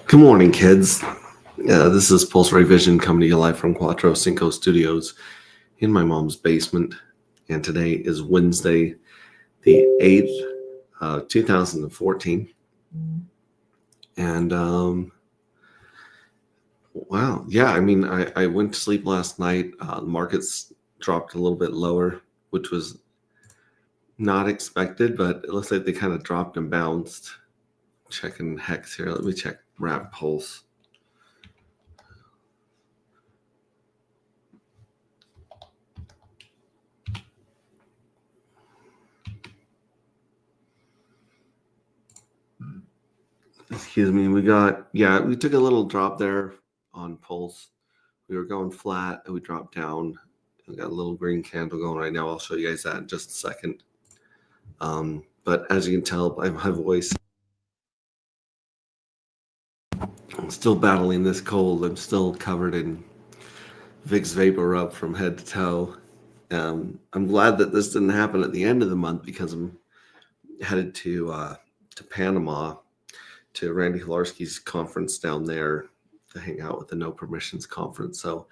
Good morning, kids. This is Pulse Ray Vision coming to you live from Cuatro Cinco Studios in my mom's basement. And today is Wednesday, the 8th, 2014. And wow, yeah, I went to sleep last night. The markets dropped a little bit lower, which was not expected, but it looks like they kind of dropped and bounced. Checking Hex here. Let me check Wrap Pulse. Excuse me. We took a little drop there on Pulse. We were going flat and we dropped down. We got a little green candle going right now. I'll show you guys that in just a second. But as you can tell by my voice, I'm still battling this cold. I'm still covered in Vicks Vapor Rub from head to toe. I'm glad that this didn't happen at the end of the month because I'm headed to Panama to Randy Hilarski's conference down there to hang out with the No Permissions conference. So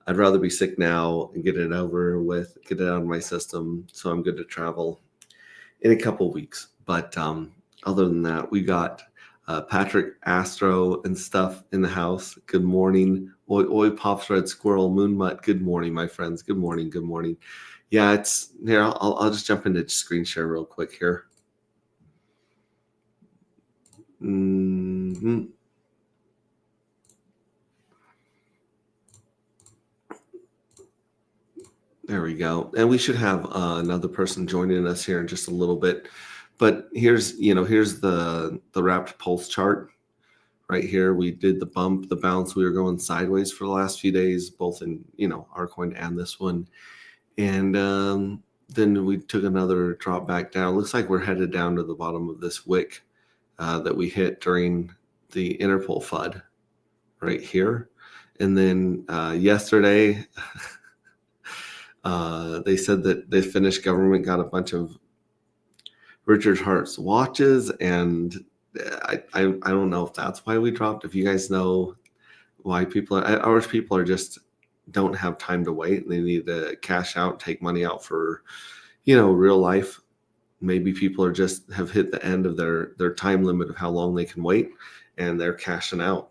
I'd rather be sick now and get it over with, get it out of my system, so I'm good to travel in a couple weeks. But other than that, we got Patrick Astro and stuff in the house. Good morning. Oi, Pops Red Squirrel, Moonmutt. Good morning, my friends. Good morning. Good morning. Yeah, it's here. I'll just jump into screen share real quick here. Mm-hmm. There we go. And we should have another person joining us here in just a little bit. But here's the wrapped pulse chart right here. We did the bump, the bounce. We were going sideways for the last few days, both in, our coin and this one. And then we took another drop back down. Looks like we're headed down to the bottom of this wick that we hit during the Interpol FUD right here. And then yesterday, they said that the Finnish government got a bunch of Richard Hart's watches, and I don't know if that's why we dropped. If you guys know why our people are just don't have time to wait, and they need to cash out, take money out for, real life. Maybe people are just have hit the end of their time limit of how long they can wait, and they're cashing out.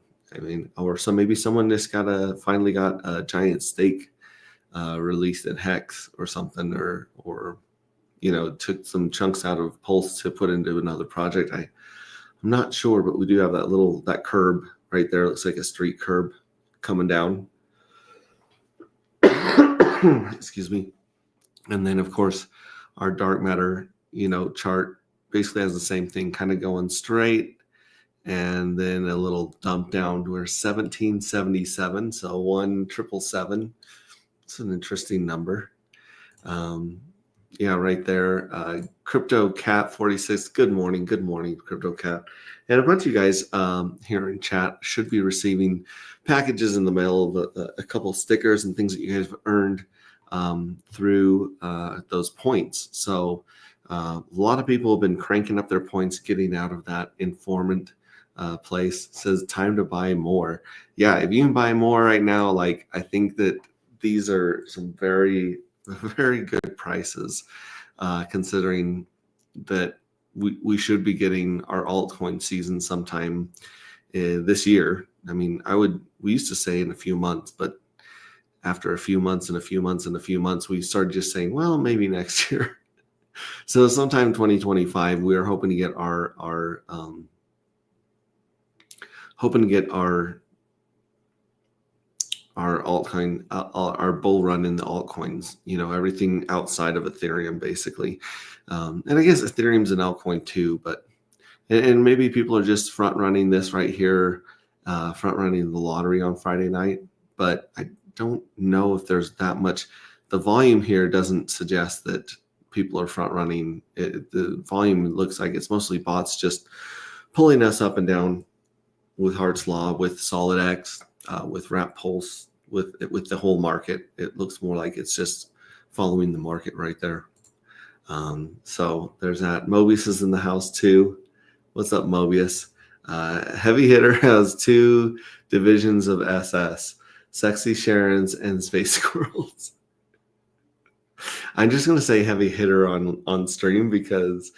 Or so maybe someone just finally got a giant stake released at Hex or something, or took some chunks out of Pulse to put into another project. I'm not sure, but we do have that curb right there. It looks like a street curb coming down. Excuse me. And then of course our dark matter, chart basically has the same thing, kind of going straight and then a little dump down to 1777. So 1777. It's an interesting number. Yeah, right there. Crypto Cat 46. Good morning, Crypto Cat. And a bunch of you guys here in chat should be receiving packages in the mail of a couple stickers and things that you guys have earned through those points. So a lot of people have been cranking up their points, getting out of that informant place. It says time to buy more. Yeah, if you can buy more right now, I think that these are some very, very good prices, considering that we should be getting our altcoin season sometime this year. We used to say in a few months, but after a few months and a few months and a few months, we started just saying, well, maybe next year. So sometime 2025, we are hoping to get our altcoin, our bull run in the altcoins, everything outside of Ethereum, basically. And I guess Ethereum's an altcoin too, but, and maybe people are just front running this right here, front running the lottery on Friday night, but I don't know if there's that much. The volume here doesn't suggest that people are front running. The volume looks like it's mostly bots just pulling us up and down with Hart's Law, with SolidX, with Wrap Pulse, with the whole market. It looks more like it's just following the market right there. So there's that. Mobius is in the house too. What's up, Mobius? Heavy Hitter has 2 divisions of SS, Sexy Sharons and Space Squirrels. I'm just going to say Heavy Hitter on stream because,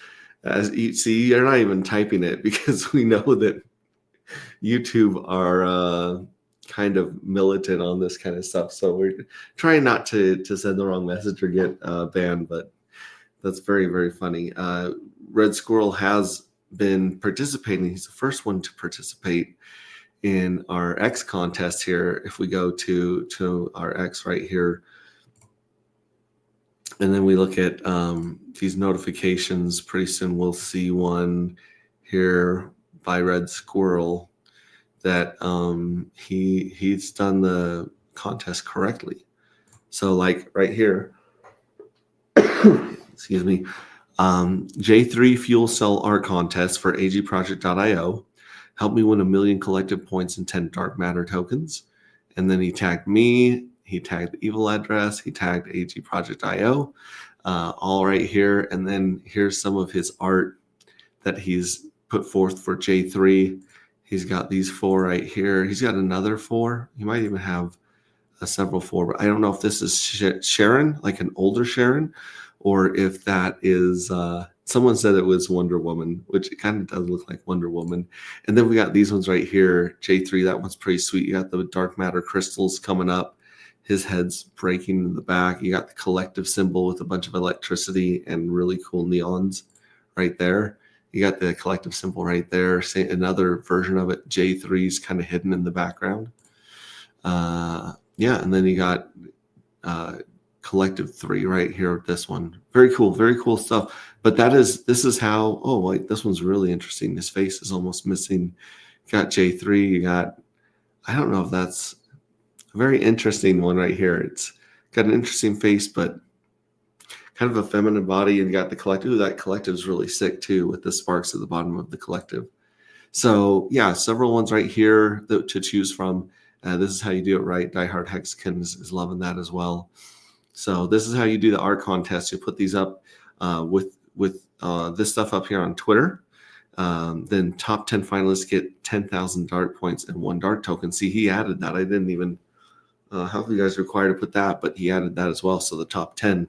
as you see, you're not even typing it because we know that YouTube are kind of militant on this kind of stuff. So we're trying not to send the wrong message or get banned, but that's very, very funny. Red Squirrel has been participating. He's the first one to participate in our X contest here. If we go to our X right here, and then we look at these notifications, pretty soon we'll see one here by Red Squirrel that he's done the contest correctly. So like right here, excuse me, J3 Fuel Cell Art Contest for agproject.io. Help me win 1 million collective points and 10 dark matter tokens. And then he tagged me, he tagged Evil Address, he tagged agproject.io, all right here. And then here's some of his art that he's put forth for J3. He's got these 4 right here. He's got another 4. He might even have several 4, but I don't know if this is Sharon, like an older Sharon, or if that is, someone said it was Wonder Woman, which it kind of does look like Wonder Woman. And then we got these ones right here, J3, that one's pretty sweet. You got the dark matter crystals coming up. His head's breaking in the back. You got the collective symbol with a bunch of electricity and really cool neons right there. You got the collective symbol right there. Say another version of it. J3's kind of hidden in the background. Yeah, and then you got collective 3 right here with this one. Very cool stuff. But this is how, oh, like this one's really interesting. His face is almost missing. You got J3, you got, I don't know if that's a very interesting one right here. It's got an interesting face, but kind of a feminine body, and you got the collective. Ooh, that collective is really sick too with the sparks at the bottom of the collective. So yeah, several ones right here to choose from. This is how you do it right. Die Hard Hexagon is loving that as well. So this is how you do the art contest. You put these up with this stuff up here on Twitter. Then top 10 finalists get 10,000 dart points and 1 dart token. See, he added that. I didn't even have you guys required to put that, but he added that as well. So the top 10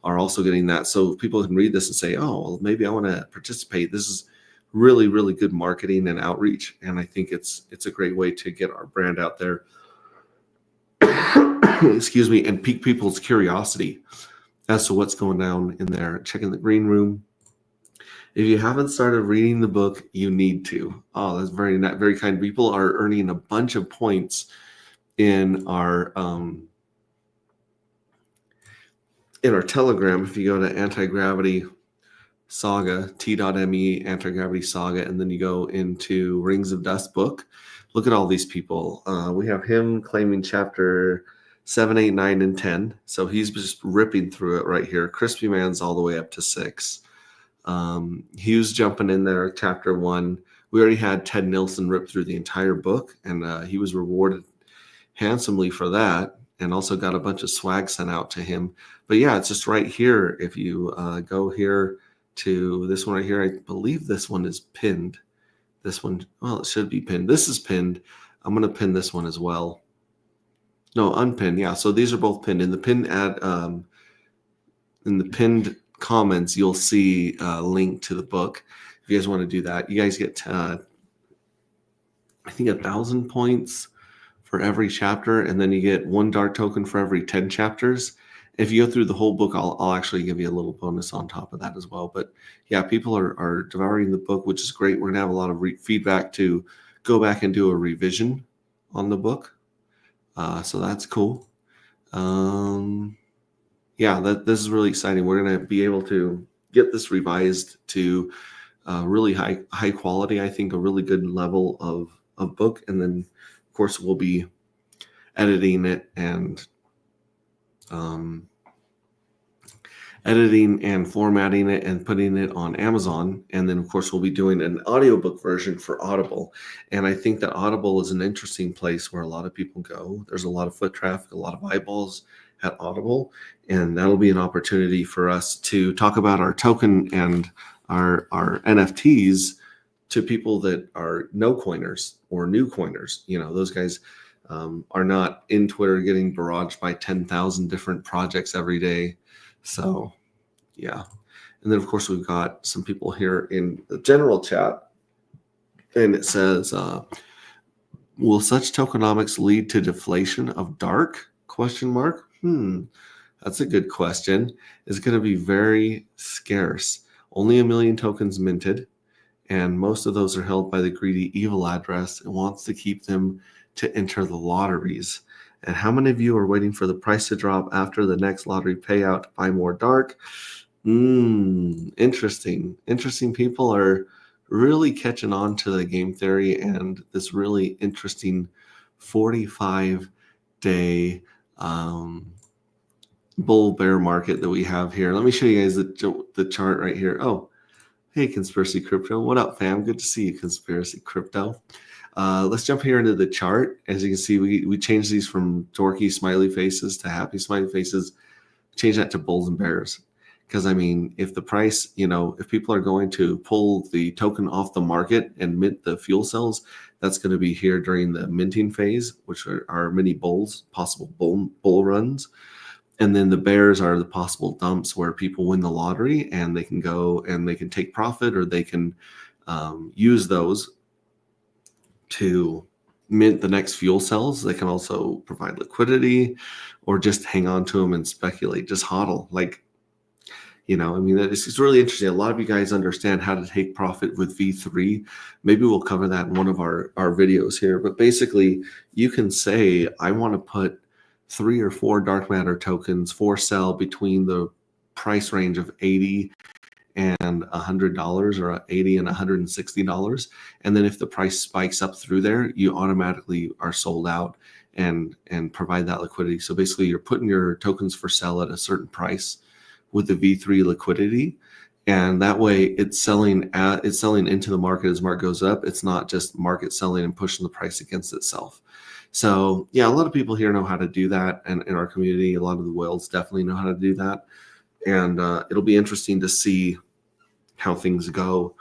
are also getting that. So people can read this and say, oh, well, maybe I want to participate. This is really, really good marketing and outreach. And I think it's a great way to get our brand out there. Excuse me, and pique people's curiosity as to what's going down in there. Check in the green room. If you haven't started reading the book, you need to. Oh, that's very kind. People are earning a bunch of points in our Telegram. If you go to Anti-Gravity Saga, t.me, Anti-Gravity Saga, and then you go into Rings of Dust book, look at all these people. We have him claiming chapter 7, 8, 9, and 10. So he's just ripping through it right here. Crispy Man's all the way up to 6. He was jumping in there, chapter 1. We already had Ted Nilsson rip through the entire book, and he was rewarded handsomely for that, and also got a bunch of swag sent out to him. But yeah, it's just right here. If you go here to this one right here, I believe this one is pinned. This one, well, it should be pinned. This is pinned. I'm going to pin this one as well. No, unpin. Yeah, so these are both pinned. In the pinned in the pinned comments, you'll see a link to the book. If you guys want to do that, you guys get I think 1,000 points for every chapter, and then you get 1 dart token for every 10 chapters. If you go through the whole book, I'll actually give you a little bonus on top of that as well. But yeah, people are devouring the book, which is great. We're gonna have a lot of feedback to go back and do a revision on the book. So that's cool. Yeah, this is really exciting. We're going to be able to get this revised to really high quality. I think a really good level of book. And then, of course, we'll be editing it and formatting it and putting it on Amazon. And then, of course, we'll be doing an audiobook version for Audible. And I think that Audible is an interesting place where a lot of people go. There's a lot of foot traffic, a lot of eyeballs at Audible. And that'll be an opportunity for us to talk about our token and our NFTs to people that are no coiners or new coiners. Those guys are not in Twitter getting barraged by 10,000 different projects every day. So, yeah. And then, of course, we've got some people here in the general chat. And it says, will such tokenomics lead to deflation of dark? ? That's a good question. It's going to be very scarce. Only 1 million tokens minted, and most of those are held by the greedy evil address and wants to keep them to enter the lotteries. And how many of you are waiting for the price to drop after the next lottery payout to buy more dark? Interesting. Interesting people are really catching on to the game theory and this really interesting 45-day bull bear market that we have here. Let me show you guys the chart right here. Oh, hey, Conspiracy Crypto. What up, fam? Good to see you, Conspiracy Crypto. Let's jump here into the chart. As you can see, we changed these from dorky smiley faces to happy smiley faces. Change that to bulls and bears. Because, if the price, if people are going to pull the token off the market and mint the fuel cells, that's going to be here during the minting phase, which are mini bulls, possible bull runs. And then the bears are the possible dumps where people win the lottery and they can go and they can take profit, or they can use those to mint the next fuel cells. They can also provide liquidity or just hang on to them and speculate, just hodl. It's really interesting. A lot of you guys understand how to take profit with V3. Maybe we'll cover that in one of our videos here. But basically, you can say, I want to put 3 or 4 dark matter tokens for sale between the price range of $80 and $100, or $80 and $160. And then if the price spikes up through there, you automatically are sold out and provide that liquidity. So basically, you're putting your tokens for sale at a certain price with the V3 liquidity, and that way it's selling into the market as market goes up. It's not just market selling and pushing the price against itself. So yeah, a lot of people here know how to do that, and in our community, a lot of the whales definitely know how to do that. And it'll be interesting to see how things go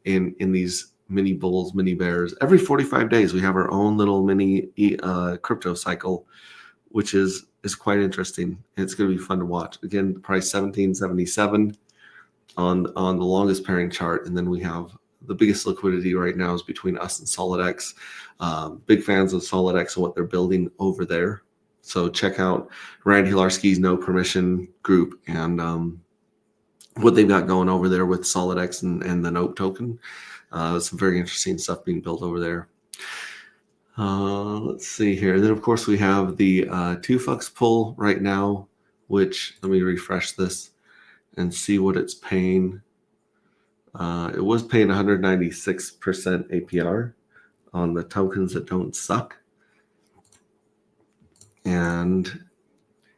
in these mini bulls, mini bears. Every 45 days, we have our own little mini crypto cycle, which is quite interesting. It's going to be fun to watch. Again, the price 1777 on the longest pairing chart, and then we have the biggest liquidity right now is between us and SolidX. Big fans of SolidX and what they're building over there. So check out Ryan Hilarski's No Permission group and what they've got going over there with SolidX and the NOPE token. Some very interesting stuff being built over there. Let's see here. And then, of course, we have the 2FUX pull right now, which, let me refresh this and see what it's paying. It was paying 196% APR on the tokens that don't suck. And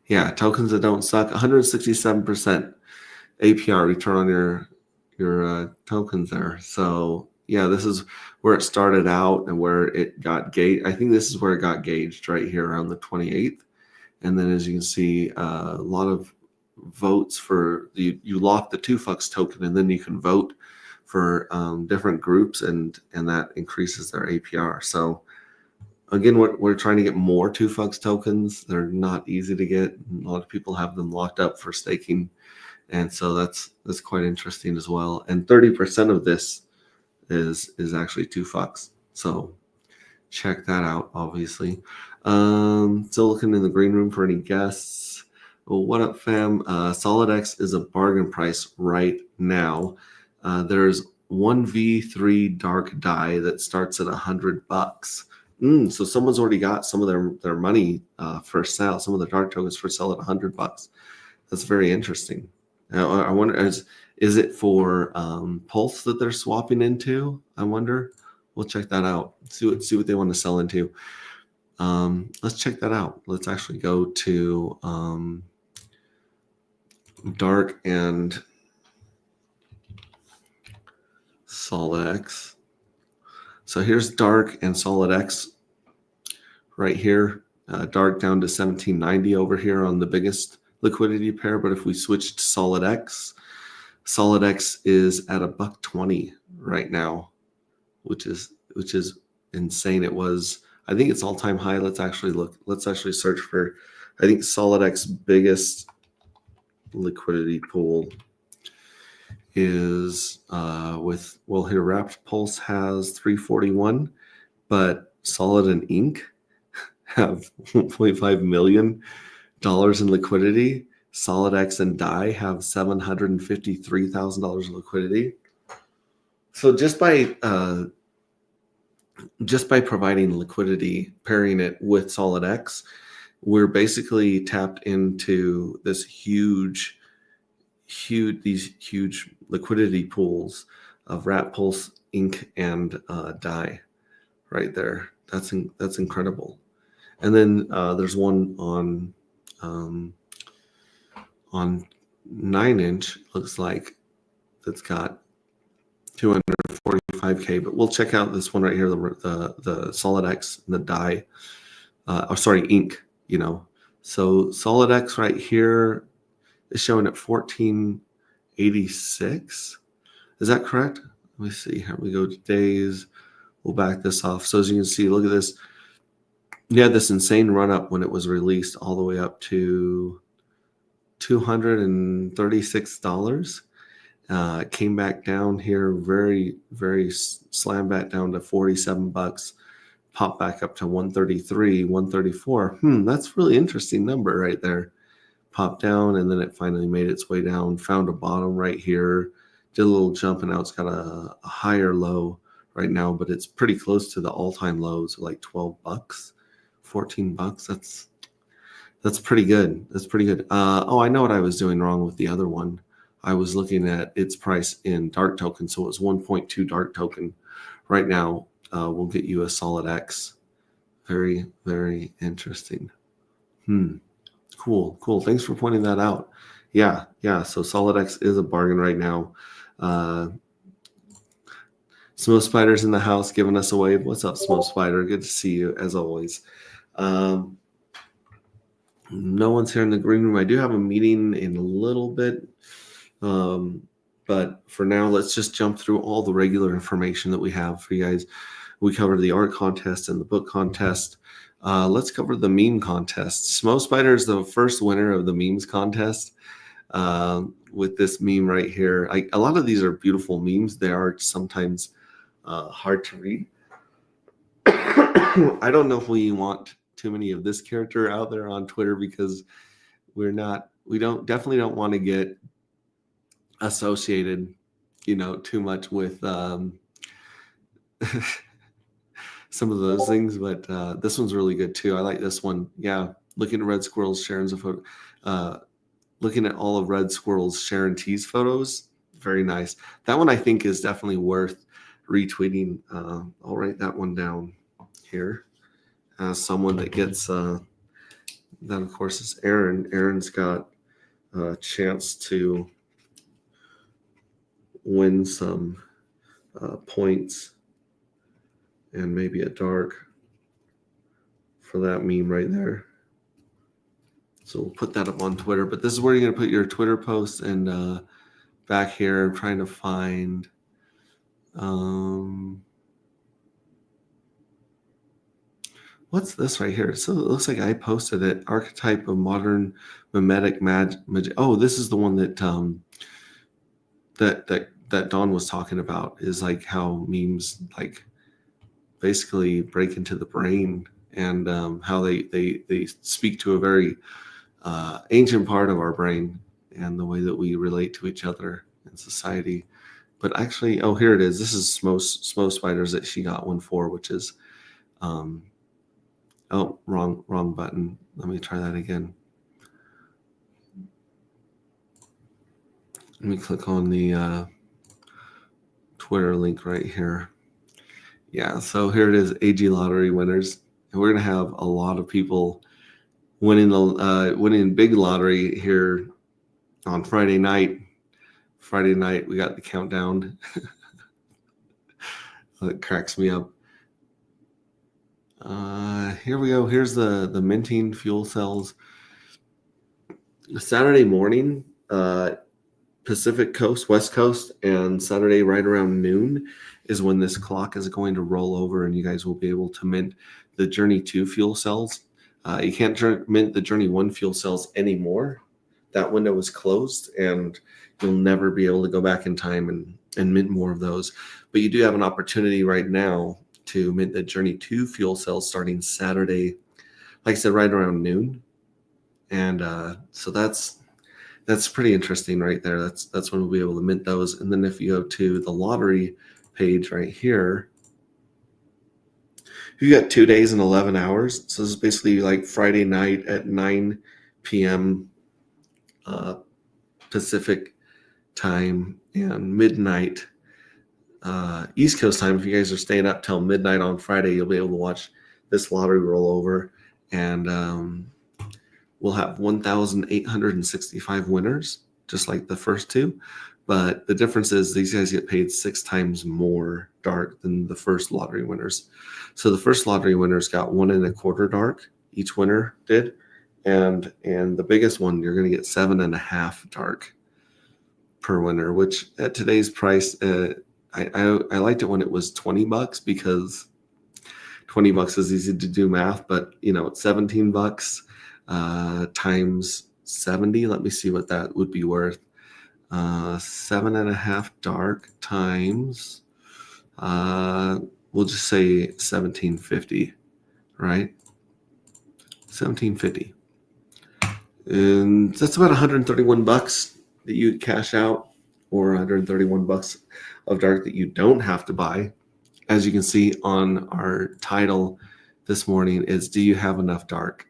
yeah, tokens that don't suck, 167% APR return on your tokens there. So yeah, this is where it started out and where it got gauged. I think this is where it got gauged right here around the 28th. And then as you can see, a lot of votes for you lock the 2FUX token, and then you can vote for different groups, and that increases their APR. So again, we're trying to get more 2FUX tokens. They're not easy to get. A lot of people have them locked up for staking, and so that's quite interesting as well. And 30% of this is actually 2FUX. So check that out, obviously. Still looking in the green room for any guests. Well, what up, fam? SolidX is a bargain price right now. There's one V3 dark DAI that starts at $100. So someone's already got some of their money for sale, some of the dark tokens for sale at $100. That's very interesting. I wonder, is it for Pulse that they're swapping into? I wonder. We'll check that out. See what they want to sell into. Let's check that out. Let's actually go to Dark and SolidX. So here's Dark and SolidX right here. Dark down to 1790 over here on the biggest liquidity pair. But if we switch to SolidX is at $1.20 right now. which is insane. It was, I think it's all-time high. Let's actually look. Let's actually search for, I think, SolidX biggest liquidity pool is here Wrapped Pulse has 341, but Solid and Ink have $1.5 million in liquidity. SolidX and Dai have $753,000 in liquidity. So just by providing liquidity, pairing it with SolidX, we're basically tapped into this huge liquidity pools of Wrapped Pulse, Ink, and Dai right there. That's incredible. And then there's one on 9-inch, looks like, that's got 245K, but we'll check out this one right here, the SolidX and the Dai, Ink, So SolidX right here is showing at 1486. Is that correct? Let me see. Here we go to days. We'll back this off. So as you can see, look at this. You had this insane run up when it was released all the way up to $236. It came back down here, very, very slam back down to $47. Popped back up to 133, 134. That's really interesting number right there. Popped down, and then it finally made its way down, found a bottom right here, did a little jump, and now it's got a higher low right now, but it's pretty close to the all-time lows, like $12, $14. That's pretty good. That's pretty good. I know what I was doing wrong with the other one. I was looking at its price in dark token, so it was 1.2 dark token. Right now, we'll get you a SolidX. Very, very interesting. Cool. Thanks for pointing that out. Yeah. So SolidX is a bargain right now. Smo Spider's in the house giving us a wave. What's up, Smo Spider? Good to see you as always. No one's here in the green room. I do have a meeting in a little bit. But for now, let's just jump through all the regular information that we have for you guys. We covered the art contest and the book contest. Let's cover the meme contest. Smo Spider is the first winner of the memes contest with this meme right here. A lot of these are beautiful memes. They are sometimes hard to read. I don't know if we want too many of this character out there on Twitter because we definitely don't want to get associated, too much with some of those things, but this one's really good too. I like this one. Yeah, looking at Red Squirrel's Sharon's photo, looking at all of Red Squirrel's Sharon T's photos, very nice. That one I think is definitely worth retweeting. I'll write that one down here as someone that gets. That of course is Aaron. Aaron's got a chance to win some points and maybe a dark for that meme right there. So we'll put that up on Twitter. But this is where you're going to put your Twitter posts. And back here, I'm trying to find what's this right here? So it looks like I posted it. Archetype of modern mimetic magic. Oh, this is the one that that Dawn was talking about, is like how memes like basically break into the brain, and how they speak to a very ancient part of our brain and the way that we relate to each other in society. But actually, here it is. This is Smo Spiders that she got one for, which is wrong button. Let me try that again. Let me click on the Twitter link right here. Yeah, so here it is, AG lottery winners. And we're going to have a lot of people winning big lottery here on Friday night. Friday night, we got the countdown. It cracks me up. Here we go. Here's the minting fuel cells. Saturday morning, Pacific Coast, West Coast, and Saturday right around noon is when this clock is going to roll over, and you guys will be able to mint the Journey 2 fuel cells. You can't mint the Journey 1 fuel cells anymore. That window is closed, and you'll never be able to go back in time and mint more of those. But you do have an opportunity right now to mint the Journey 2 fuel cells starting Saturday, like I said, right around noon. And so that's pretty interesting right there. That's when we'll be able to mint those. And then if you go to the lottery page right here, you got 2 days and 11 hours. So this is basically like Friday night at 9 p.m. Pacific time and midnight East Coast time. If you guys are staying up till midnight on Friday, you'll be able to watch this lottery roll over. And we'll have 1,865 winners, just like the first two. But the difference is these guys get paid 6 times more dark than the first lottery winners. So the first lottery winners got 1 1/4 dark. Each winner did. And the biggest one, you're going to get 7.5 dark per winner, which at today's price, I liked it when it was $20 because $20 is easy to do math, but it's $17 times 70. Let me see what that would be worth. 7.5 dark times, we'll just say 1750, right? 1750. And that's about $131 that you cash out, or $131 of dark that you don't have to buy. As you can see on our title this morning is, do you have enough dark?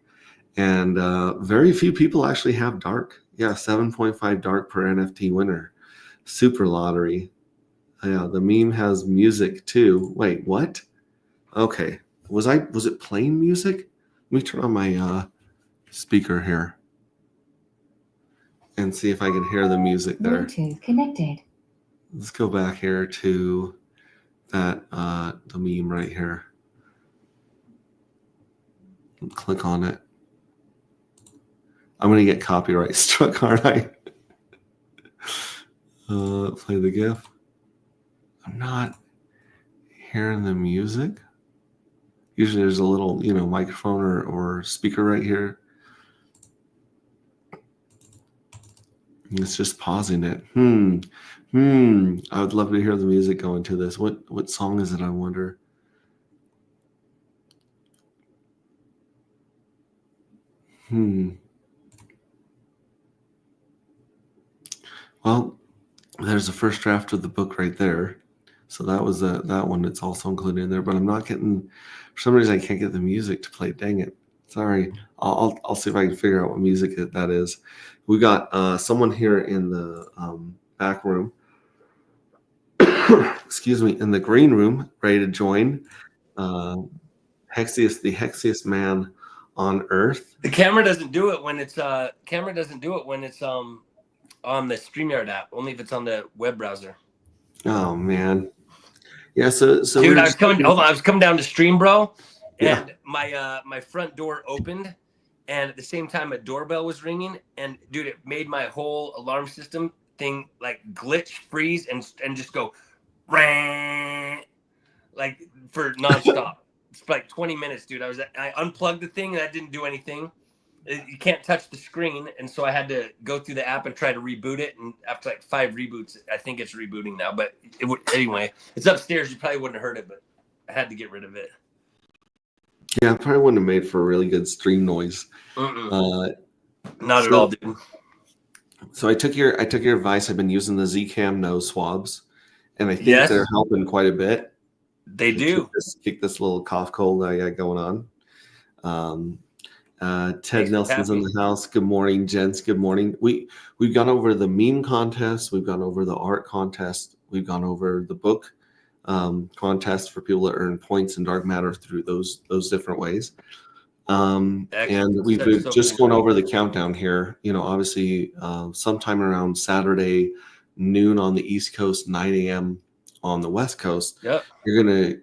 And very few people actually have dark. Yeah, 7.5 dark per NFT winner. Super lottery. Yeah, the meme has music too. Wait, what? Okay. Was it playing music? Let me turn on my speaker here and see if I can hear the music there. Bluetooth connected. Let's go back here to that the meme right here. Click on it. I'm going to get copyright struck, aren't I? Play the GIF. I'm not hearing the music. Usually there's a little, microphone or speaker right here. It's just pausing it. I would love to hear the music going to this. What song is it, I wonder? Well, there's the first draft of the book right there. So that was that one. It's also included in there, but I'm not getting, for some reason, I can't get the music to play. Dang it. Sorry. I'll see if I can figure out what music that is. We got someone here in the back room. Excuse me, in the green room, ready to join. Hexius, the hexiest man on Earth. The camera doesn't do it when it's on the StreamYard app, only if it's on the web browser. Oh man. Yeah, so dude, I was coming down to stream, bro, and yeah. my front door opened, and at the same time a doorbell was ringing, and dude, it made my whole alarm system thing like glitch, freeze, and just go like for nonstop. It's like 20 minutes, dude. I unplugged the thing and that didn't do anything. You can't touch the screen, and so I had to go through the app and try to reboot it. And after like 5 reboots, I think it's rebooting now. But anyway, it's upstairs. You probably wouldn't have heard it, but I had to get rid of it. Yeah, I probably wouldn't have made for a really good stream noise. Not at all, dude. So I took your advice. I've been using the Zcam nose swabs, and I think they're helping quite a bit. They do. Kick this little cough cold I got going on. Ted Nelson's in the house. Good morning, gents. Good morning. We've gone over the meme contest. We've gone over the art contest. We've gone over the book contest for people to earn points in dark matter through those different ways. And we've just gone over the countdown here. Obviously, sometime around Saturday noon on the East Coast, 9 a.m. on the West Coast. Yep.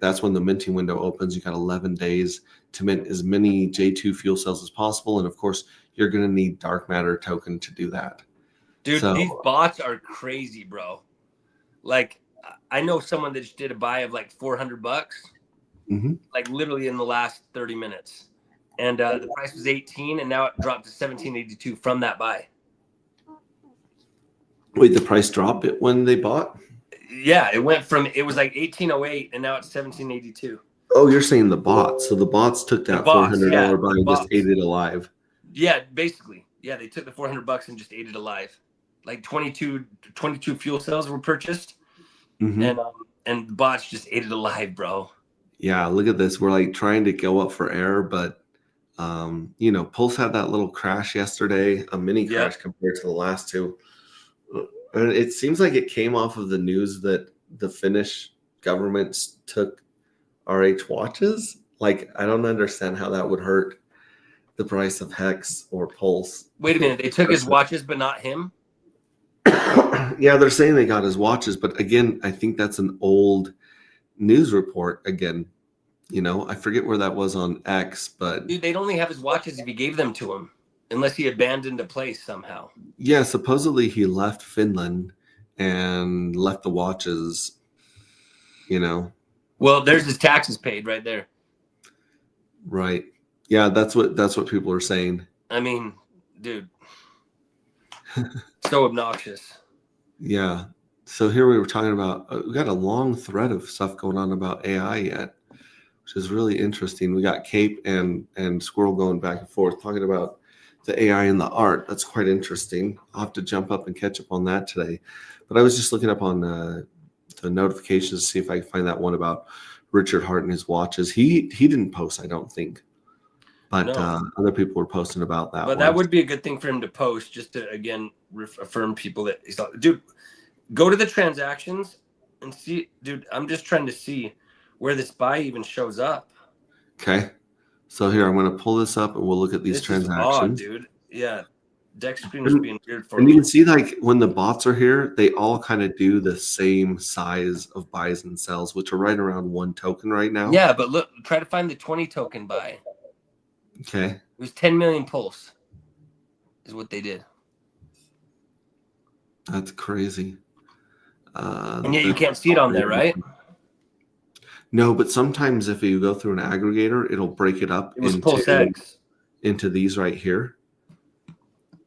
That's when the minting window opens. You got 11 days to mint as many J2 fuel cells as possible. And of course, you're going to need dark matter token to do that. Dude, So these bots are crazy, bro. Like, I know someone that just did a buy of like $400, mhm. like literally in the last 30 minutes. And the price was 18, and now it dropped to 17.82 from that buy. Wait, the price dropped it when they bought? Yeah, it was like 18.08, and now it's 17.82. Oh, you're saying the bots. So the bots took The that bots, yeah, $400 buy the and just bots. ate it alive. Yeah, basically. Yeah, they took the $400 and just ate it alive. Like 22 fuel cells were purchased, Mhm. and the bots just ate it alive, bro. Yeah, look at this. We're like trying to go up for air, but Pulse had that little crash yesterday, a mini Yep. crash compared to the last two. And it seems like it came off of the news that the Finnish government took RH watches. Like, I don't understand how that would hurt the price of Hex or Pulse. Wait a minute, they took his watches, but not him? Yeah, they're saying they got his watches, but again, I think that's an old news report again. I forget where that was on X, but Dude, they'd only have his watches if you gave them to him, unless he abandoned a place somehow. yeah, supposedly he left Finland and left the watches, Well, there's his taxes paid right there. right. Yeah, that's what people are saying. I mean, dude, so obnoxious. Yeah. So here we were talking about we got a long thread of stuff going on about AI yet, which is really interesting. We got Cape and Squirrel going back and forth talking about the AI and the art. That's quite interesting. I'll have to jump up and catch up on that today. But I was just looking up on the notifications to see if I can find that one about Richard Hart and his watches. He didn't post, I don't think, but No. other people were posting about that. But that would be a good thing for him to post, just to again affirm people that he's not. Dude, go to the transactions and see. Dude, I'm just trying to see where this buy even shows up. Okay. So here I'm going to pull this up and we'll look at these This transactions. is odd, dude. Yeah, Dex screener's being weird for And me. you can see, like, when the bots are here, they all kind of do the same size of buys and sells, which are right around one token right now. Yeah, but look, try to find the 20 token buy. Okay. It was 10 million pulse, is what they did. That's crazy. And yet you can't see it on there, right? No, but sometimes if you go through an aggregator, it'll break it up It was Pulse X. into these right here.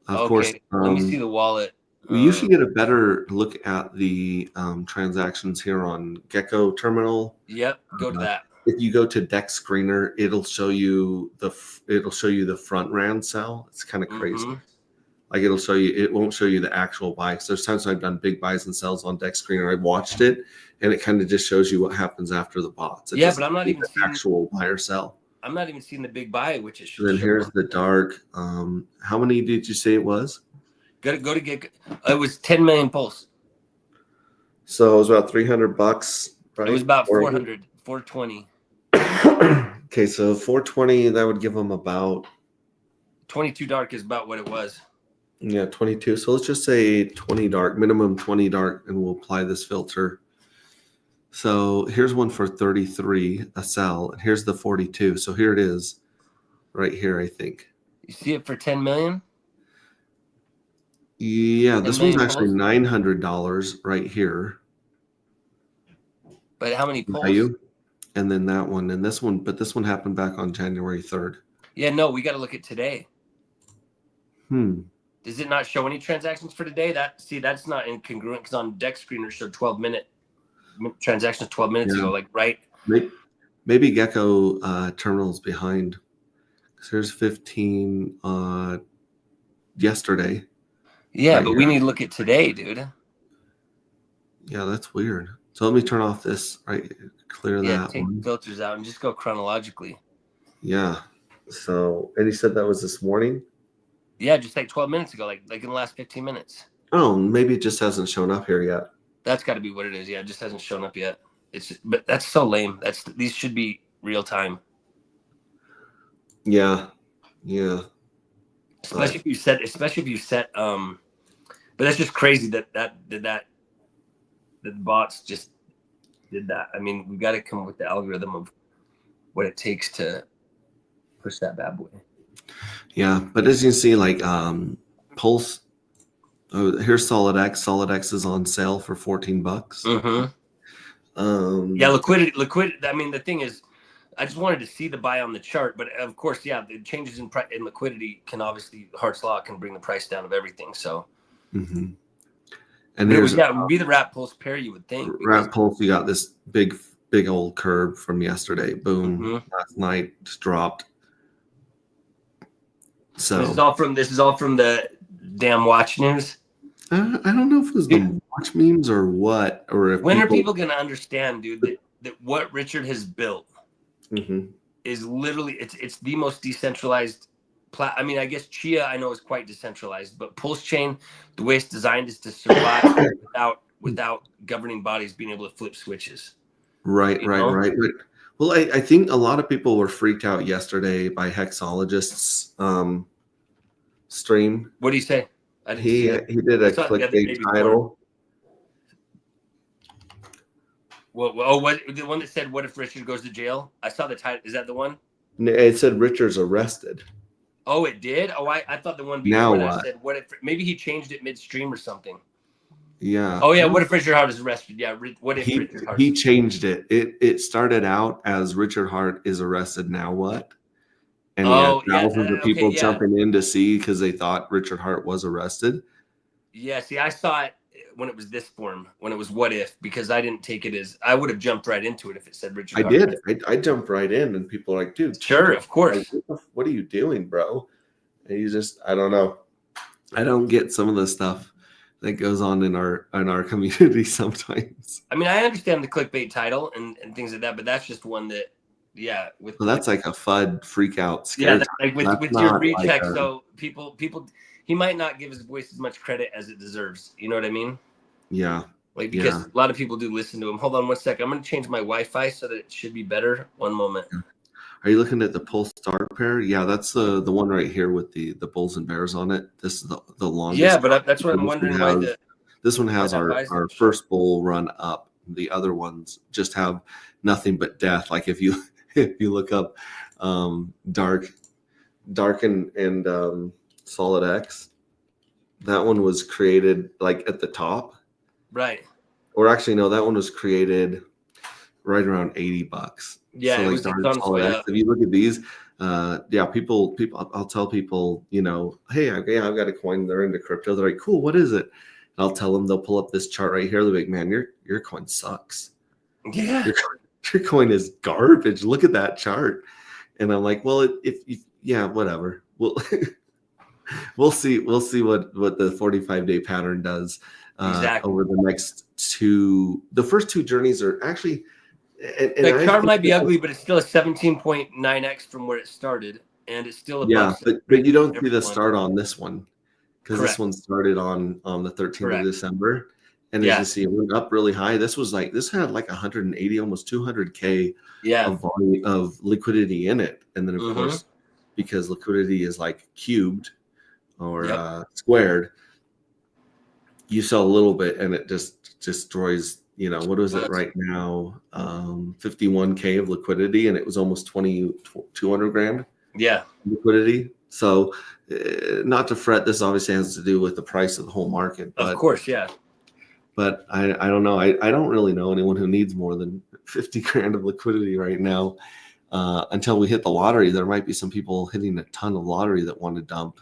Of Okay, course, let me see the wallet. we usually get a better look at the transactions here on Gecko Terminal. Yep, go to that. If you go to Dex Screener, it'll show you the front round sell. It's kind of crazy. Mhm. Like, it won't show you the actual buy. So there's times I've done big buys and sells on Dex Screener. I've watched it, and it kind of just shows you what happens after the bots. Yeah, but I'm not even seeing actual buy or sell. I'm not even seeing the big buy, which is. And then here's the dark. How many did you say it was? Go to get. It was 10 million pulse. So it was about $300, right? It was about 400, 420. Okay, so 420. That would give them about 22 dark is about what it was. 22. So let's just say 20 dark, minimum 20 dark, and we'll apply this filter. So here's one for 33, a sell, and here's the 42. So here it is, right here, I think. You see it for 10 million? Yeah, this one's actually pulse? $900 right here. But how many pulse? Value. And then that one, and this one, but this one happened back on January 3rd. Yeah, no, we got to look at today. Does it not show any transactions for today? That's not incongruent, because on Dex Screener showed 12-minute transactions 12 minutes ago, like, right? Maybe Gecko terminal's behind. So here's 15 yesterday. Yeah, but we need to look at today, dude. Yeah, that's weird. So let me turn off this, right? Clear that. Yeah, take one. the filters out and just go chronologically. Yeah. So, and he said that was this morning? Yeah, just like 12 minutes ago, like in the last 15 minutes. Oh, maybe it just hasn't shown up here yet. That's got to be what it is. Yeah, it just hasn't shown up yet. But that's so lame. These should be real time. Yeah. Especially if you set but that's just crazy that the bots just did that. I mean, we got to come up with the algorithm of what it takes to push that bad boy. Yeah, but as you see, like Pulse Oh, here's Solid X. Solid X is on sale for $14. Mm-hmm. Yeah, liquidity. I mean, the thing is, I just wanted to see the buy on the chart, but of course, yeah, the changes in liquidity can obviously Hart's Law can bring the price down of everything. So, and but here's it would be the Wrap Pulse pair, you would think. Wrap Pulse. You got this big old curve from yesterday. Boom, last night just dropped. So this is all from the damn Watch News. I don't know if it was the Watch memes or what, or if when are people gonna understand, dude, that what Richard has built is literally it's the most decentralized. I mean, I guess Chia I know is quite decentralized, but Pulse Chain, the way it's designed is to survive without governing bodies being able to flip switches. Right. Well, I think a lot of people were freaked out yesterday by Hexologist's stream. What do you say? He did a clickbait title. Well, what the one that said, "What if Richard goes to jail?" I saw the title. Is that the one? It said Richard's arrested. Oh, it did. Oh, I thought the one before that said, "What if?" Maybe he changed it midstream or something. Yeah. Oh yeah. What if Richard Hart is arrested? Yeah. What if Richard Hart? He changed it. It started out as Richard Hart is arrested. Now what? And he had thousands of people jumping in to see because they thought Richard Hart was arrested. Yeah. See, I saw it when it was this form, when it was what if, because I didn't take it as I would have jumped right into it if it said Richard Hart. I did. I jumped right in, and people are like, dude, sure, of course. Like, what are you doing, bro? And you just, I don't know. I don't get some of the stuff that goes on in our community sometimes. I mean, I understand the clickbait title and things like that, but that's just one that, yeah. Well, that's like a FUD freak out. Yeah, like with your recheck. Like so people, he might not give his voice as much credit as it deserves. You know what I mean? Yeah. Like because a lot of people do listen to him. Hold on one second. I'm going to change my Wi-Fi so that it should be better. One moment. Are you looking at the Pulse Dark pair? Yeah, that's the one right here with the bulls and bears on it. This is the longest. Yeah, but that's what I'm wondering why this one has our first bull run up. The other ones just have nothing but death. Like if you look up Dark and Solid X, that one was created like at the top. Right. Or actually, no, that one was created right around $80. Yeah, so it was Solid X. If you look at these, people, I'll tell people, hey, I've got a coin. They're into crypto. They're like, cool, what is it? And I'll tell them, they'll pull up this chart right here. They're like, man, your coin sucks. Yeah. Your coin is garbage. Look at that chart. And I'm like, well, whatever. We'll see what the 45-day pattern does over the next the first two journeys are actually. The chart might be ugly, but it's still a 17.9x from where it started, and it's still but you don't see the start on this one because this one started on the 13th of December, and as you see, it went up really high. This had like 180, almost 200K of volume of liquidity in it, and then of course, because liquidity is like cubed or squared, you saw a little bit, and it just destroys. What is it right now? 51K of liquidity, and it was almost 200 grand. Yeah, liquidity. So, not to fret. This obviously has to do with the price of the whole market. But, of course, yeah. But I don't know. I don't really know anyone who needs more than 50 grand of liquidity right now. Until we hit the lottery, there might be some people hitting a ton of lottery that want to dump.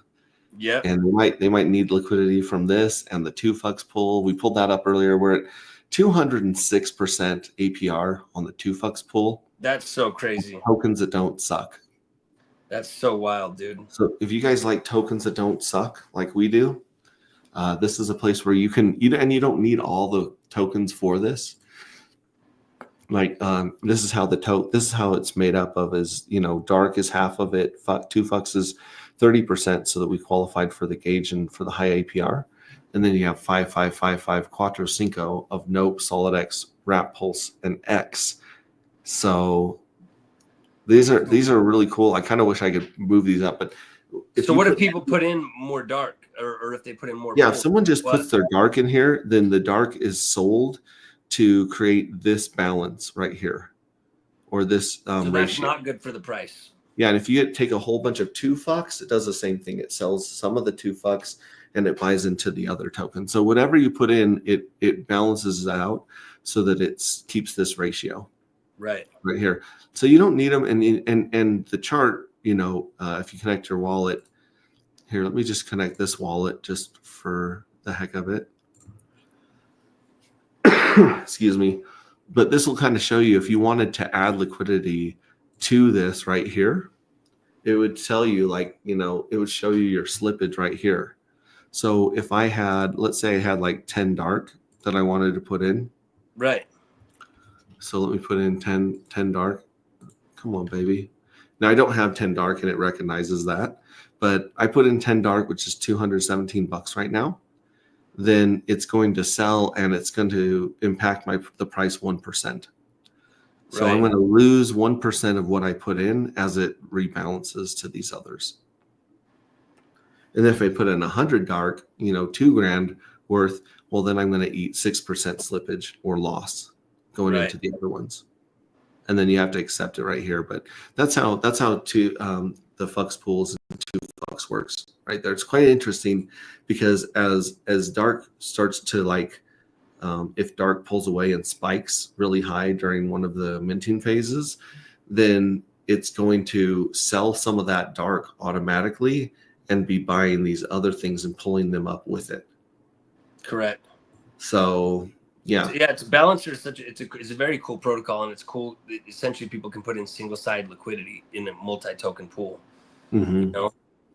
Yeah, and they might need liquidity from this and the 2FUX pull. We pulled that up earlier. We're at 206% APR on the 2FUX pool. That's so crazy. Tokens that don't suck. That's so wild, dude. So if you guys like tokens that don't suck like we do, this is a place where you can, and you don't need all the tokens for this. Like this is how it's made up of is, Dark is half of it. 2FUX is 30% so that we qualified for the gauge and for the high APR. And then you have 5555 Quattro Cinco of Nope, Solid X, Wrap Pulse, and X. So these are really cool. I kind of wish I could move these up, but what if people put in more Dark, or if they put in more? Yeah, if someone just puts their Dark in here, then the Dark is sold to create this balance right here, or this so that's ratio. Not good for the price. Yeah, and if you take a whole bunch of 2FUX, it does the same thing. It sells some of the 2FUX and it buys into the other token. So whatever you put in, it balances out so that it keeps this ratio Right here. So you don't need them. And the chart, if you connect your wallet here, let me just connect this wallet just for the heck of it. Excuse me. But this will kind of show you if you wanted to add liquidity to this right here, it would tell you it would show you your slippage right here. So if I had, let's say I had like 10 dark that I wanted to put in. Right. So let me put in 10 dark. Come on, baby. Now I don't have 10 dark and it recognizes that, but I put in 10 dark, which is $217 right now. Then it's going to sell and it's going to impact the price 1%. So I'm going to lose 1% of what I put in as it rebalances to these others. And if I put in 100 dark, $2,000 worth, well, then I'm going to eat 6% slippage or loss going into the other ones. And then you have to accept it right here. But that's how the Fux pools and 2Fux works right there. It's quite interesting because as dark starts to if dark pulls away and spikes really high during one of the minting phases, then it's going to sell some of that dark automatically and be buying these other things and pulling them up with it. Correct. So yeah, it's Balancer. It's a very cool protocol, and it's cool. Essentially, people can put in single-side liquidity in a multi-token pool. Mm-hmm.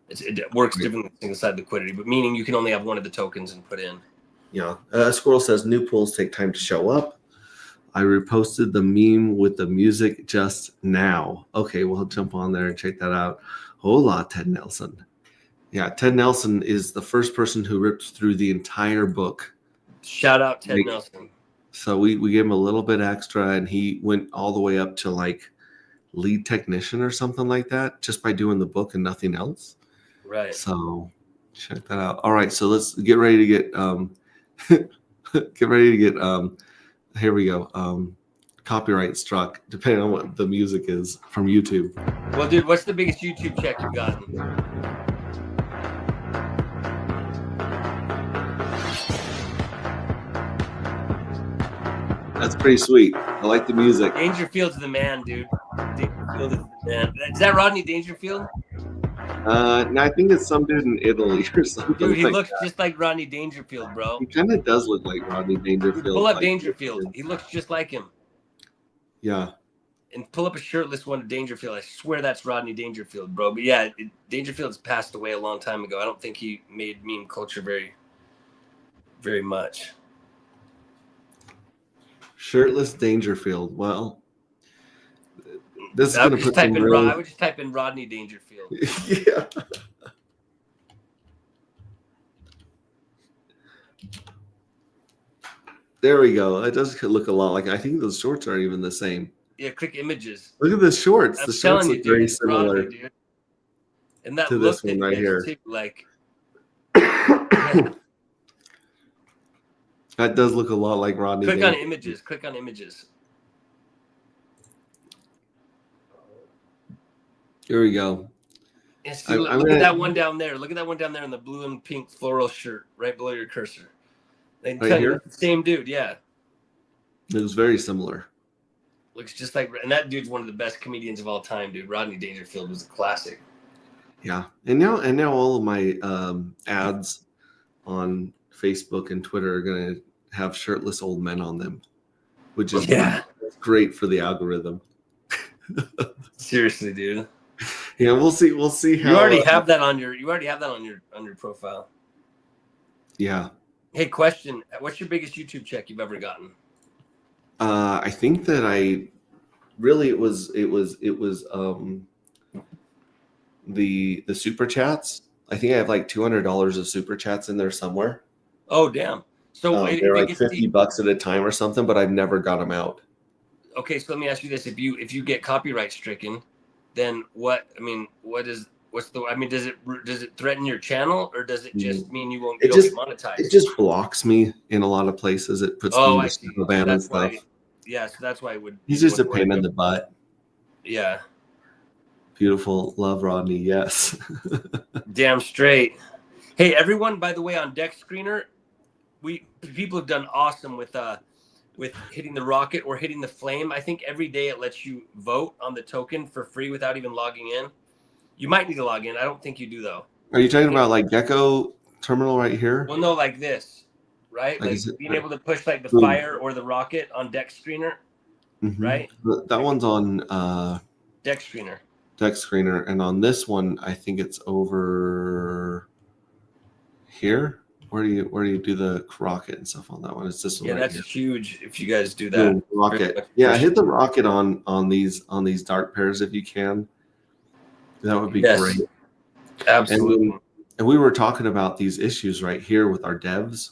It works differently than single-side liquidity, but meaning you can only have one of the tokens and put in. Yeah. Squirrel says new pools take time to show up. I reposted the meme with the music just now. Okay, we'll jump on there and check that out. Hola, Ted Nelson. Yeah, Ted Nelson is the first person who ripped through the entire book. Shout out Ted Nelson. So we gave him a little bit extra, and he went all the way up to lead technician or something like that, just by doing the book and nothing else. Right. So check that out. All right, so let's get ready to get here we go. Copyright struck, depending on what the music is from YouTube. Well, dude, what's the biggest YouTube check you've gotten? That's pretty sweet. I like the music. Dangerfield's the man, dude. Dangerfield is the man. Is that Rodney Dangerfield? No, I think it's some dude in Italy or something. Dude, he looks just like Rodney Dangerfield, bro. He kind of does look like Rodney Dangerfield. Dude, pull up Dangerfield. He looks just like him. Yeah. And pull up a shirtless one of Dangerfield. I swear that's Rodney Dangerfield, bro. But yeah, Dangerfield's passed away a long time ago. I don't think he made meme culture very, very much. Shirtless Dangerfield. Well, this is I going to put some I would just type in Rodney Dangerfield. Yeah. There we go. It does look a lot like. I think those shorts aren't even the same. Yeah, click images. Look at the shorts. The shorts look very similar. Rodney, and that to this one right here. Too, like. That does look a lot like Rodney. Click on images. Click on images. Here we go. Yeah, see, look at that one down there. Look at that one down there in the blue and pink floral shirt right below your cursor. Right here? Same dude, yeah. It was very similar. Looks just like, and that dude's one of the best comedians of all time, dude. Rodney Dangerfield was a classic. Yeah, and now all of my ads on Facebook and Twitter are gonna have shirtless old men on them, which is great for the algorithm. Seriously, dude. Yeah, we'll see how you already have that on your profile. Yeah. Hey, question: what's your biggest YouTube check you've ever gotten? I think that it was the super chats. I think I have like $200 of super chats in there somewhere. Oh damn! So they're like $50 at a time or something, but I've never got them out. Okay, so let me ask you this: if you get copyright stricken, then what? I mean, does it threaten your channel, or does it just mean you won't get monetized? It just blocks me in a lot of places. It puts me in the ban and stuff. So that's why it would. He's just a pain in the butt. Yeah. Beautiful. Love Rodney. Yes. Damn straight. Hey, everyone! By the way, on Deck Screener, people have done awesome with hitting the rocket or hitting the flame. I think every day it lets you vote on the token for free without even logging in. You might need to log in. I don't think you do though. Are you talking about like Gecko terminal right here? Well, no, like this, right? Like, Like is it, being able to push like the boom. fire or the rocket on Deck Screener, right? That one's on Deck Screener. Deck Screener, and on this one, I think it's over here. Where do you do the rocket and stuff on that one? It's this one. Yeah, right that's here. huge. If you guys do that, Boom, rocket. Yeah, hit the rocket on these dark pairs if you can. That would be great. Absolutely. And we were talking about these issues right here with our devs.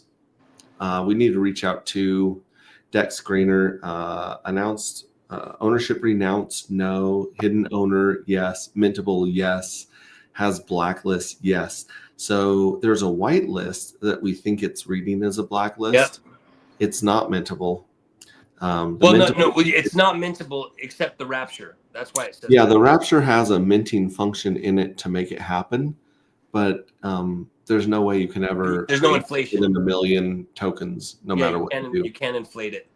We need to reach out to Deck Screener. Announced ownership renounced, no. Hidden owner, yes. Mintable, yes. Has blacklist, yes. So there's a whitelist that we think it's reading as a blacklist. Yep. It's not mintable. No, it's not mintable except the Rapture. That's why it says. Yeah, the Rapture has a minting function in it to make it happen, but there's no way you can ever. There's no inflation in a million tokens, no matter what you do. You can't inflate it.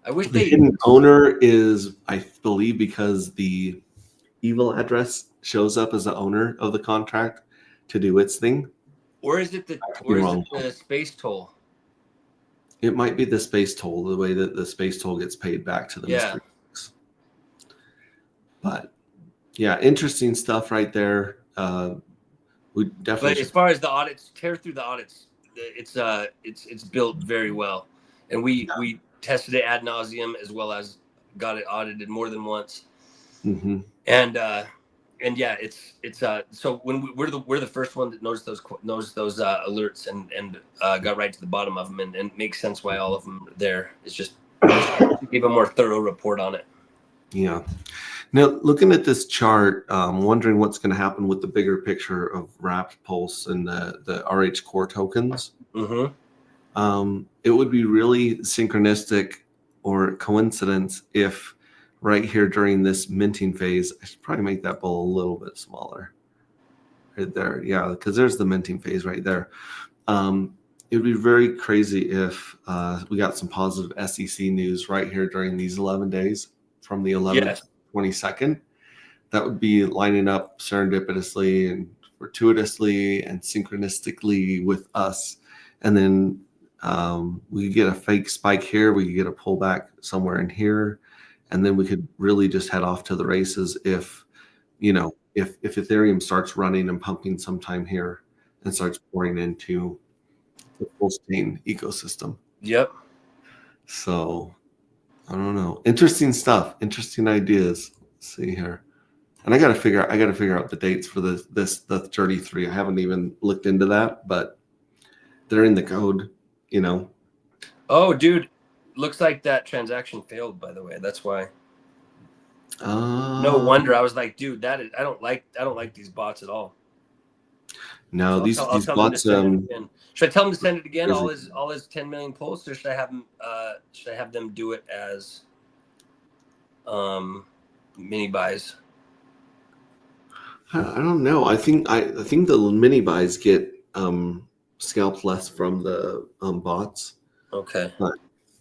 I wish the hidden owner is, I believe, because the evil address shows up as the owner of the contract to do its thing. Or is it the space toll? It might be the space toll, the way that the space toll gets paid back to the mystery box. But yeah, interesting stuff right there. We definitely. But as far as the audits, tear through the audits. It's built very well, and we tested it ad nauseum as well as got it audited more than once. Mm-hmm. And yeah, it's so when we're the first one that noticed those alerts and got right to the bottom of them, and it makes sense why all of them are there. It's just give a more thorough report on it. Yeah. Now, looking at this chart, wondering what's going to happen with the bigger picture of Wrapped Pulse and the RH Core tokens. Mm-hmm. It would be really synchronistic or coincidence if right here during this minting phase, I should probably make that bowl a little bit smaller. Right there. Yeah, because there's the minting phase right there. It would be very crazy if we got some positive SEC news right here during these 11 days from the 11th to 22nd. That would be lining up serendipitously and fortuitously and synchronistically with us. And then we get a fake spike here. We get a pullback somewhere in here. And then we could really just head off to the races if Ethereum starts running and pumping sometime here and starts pouring into the full chain ecosystem. Yep. So I don't know. Interesting stuff. Interesting ideas. Let's see here. And I gotta figure out the dates for the 33. I haven't even looked into that, but they're in the code, Oh, dude. Looks like that transaction failed, by the way. That's why. No wonder. I was like, dude, I don't like these bots at all. No, these bots. Should I tell them to send it again? All his 10 million pulls, or should I have them do it as mini buys? I don't know. I think the mini buys get scalped less from the bots. Okay.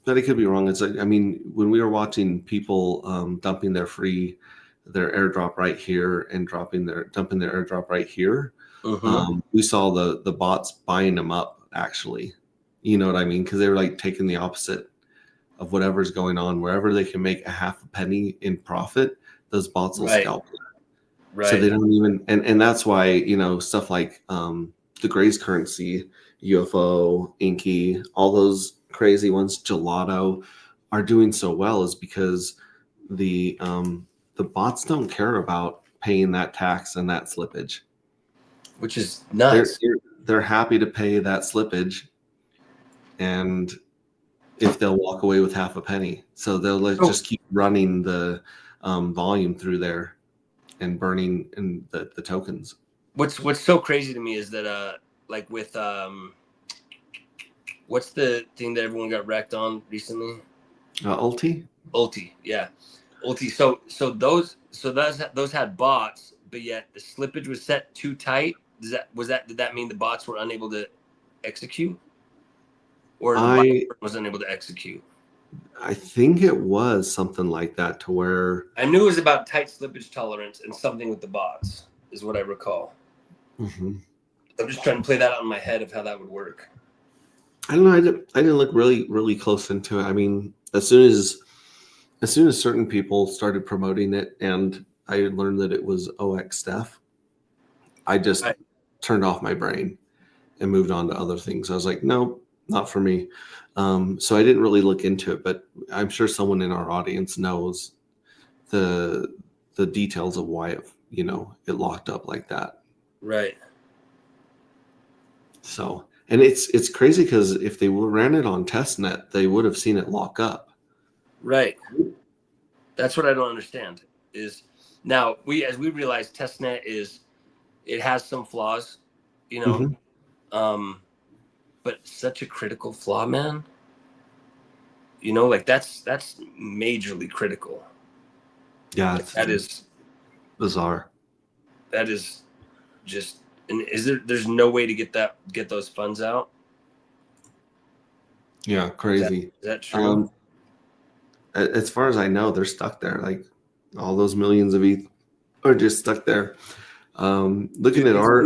But it could be wrong. It's when we were watching people dumping their airdrop right here and dumping their airdrop right here, we saw the bots buying them up actually. You know what I mean? Because they were like taking the opposite of whatever's going on. Wherever they can make a half a penny in profit, those bots will scalp it. Right. So they don't even, and that's why stuff like the Graze currency, UFO, Inky, all those crazy ones, Gelato, are doing so well is because the bots don't care about paying that tax and that slippage, which is nuts. They're happy to pay that slippage, and if they'll walk away with half a penny, so they'll just keep running the volume through there and burning in the tokens. What's so crazy to me is that like with what's the thing that everyone got wrecked on recently? Ulti, yeah, Ulti. So those had bots, but yet the slippage was set too tight, did that mean the bots were unable to execute, or the I bot was unable to execute? I think it was something like that to where I knew it was about tight slippage tolerance and something with the bots is what I recall. Mhm. I'm just trying to play that out in my head of how that would work. I don't know. I didn't look really close into it. I mean, as soon as certain people started promoting it, and I learned that it was OX stuff, I just Right. turned off my brain and moved on to other things. I was like, no, not for me. So I didn't really look into it, but I'm sure someone in our audience knows the details of why it locked up like that. Right. So, and it's crazy because if they ran it on testnet, they would have seen it lock up. Right. That's what I don't understand. Is now as we realize testnet it has some flaws, you know, Mm-hmm. but such a critical flaw, man. You know, like that's majorly critical. Yeah, Like, it's that is bizarre. just. And there's no way to get those funds out? Yeah, crazy. Is that true? As far as I know, they're stuck there. Like all those millions of ETH are just stuck there. Looking Dude, at our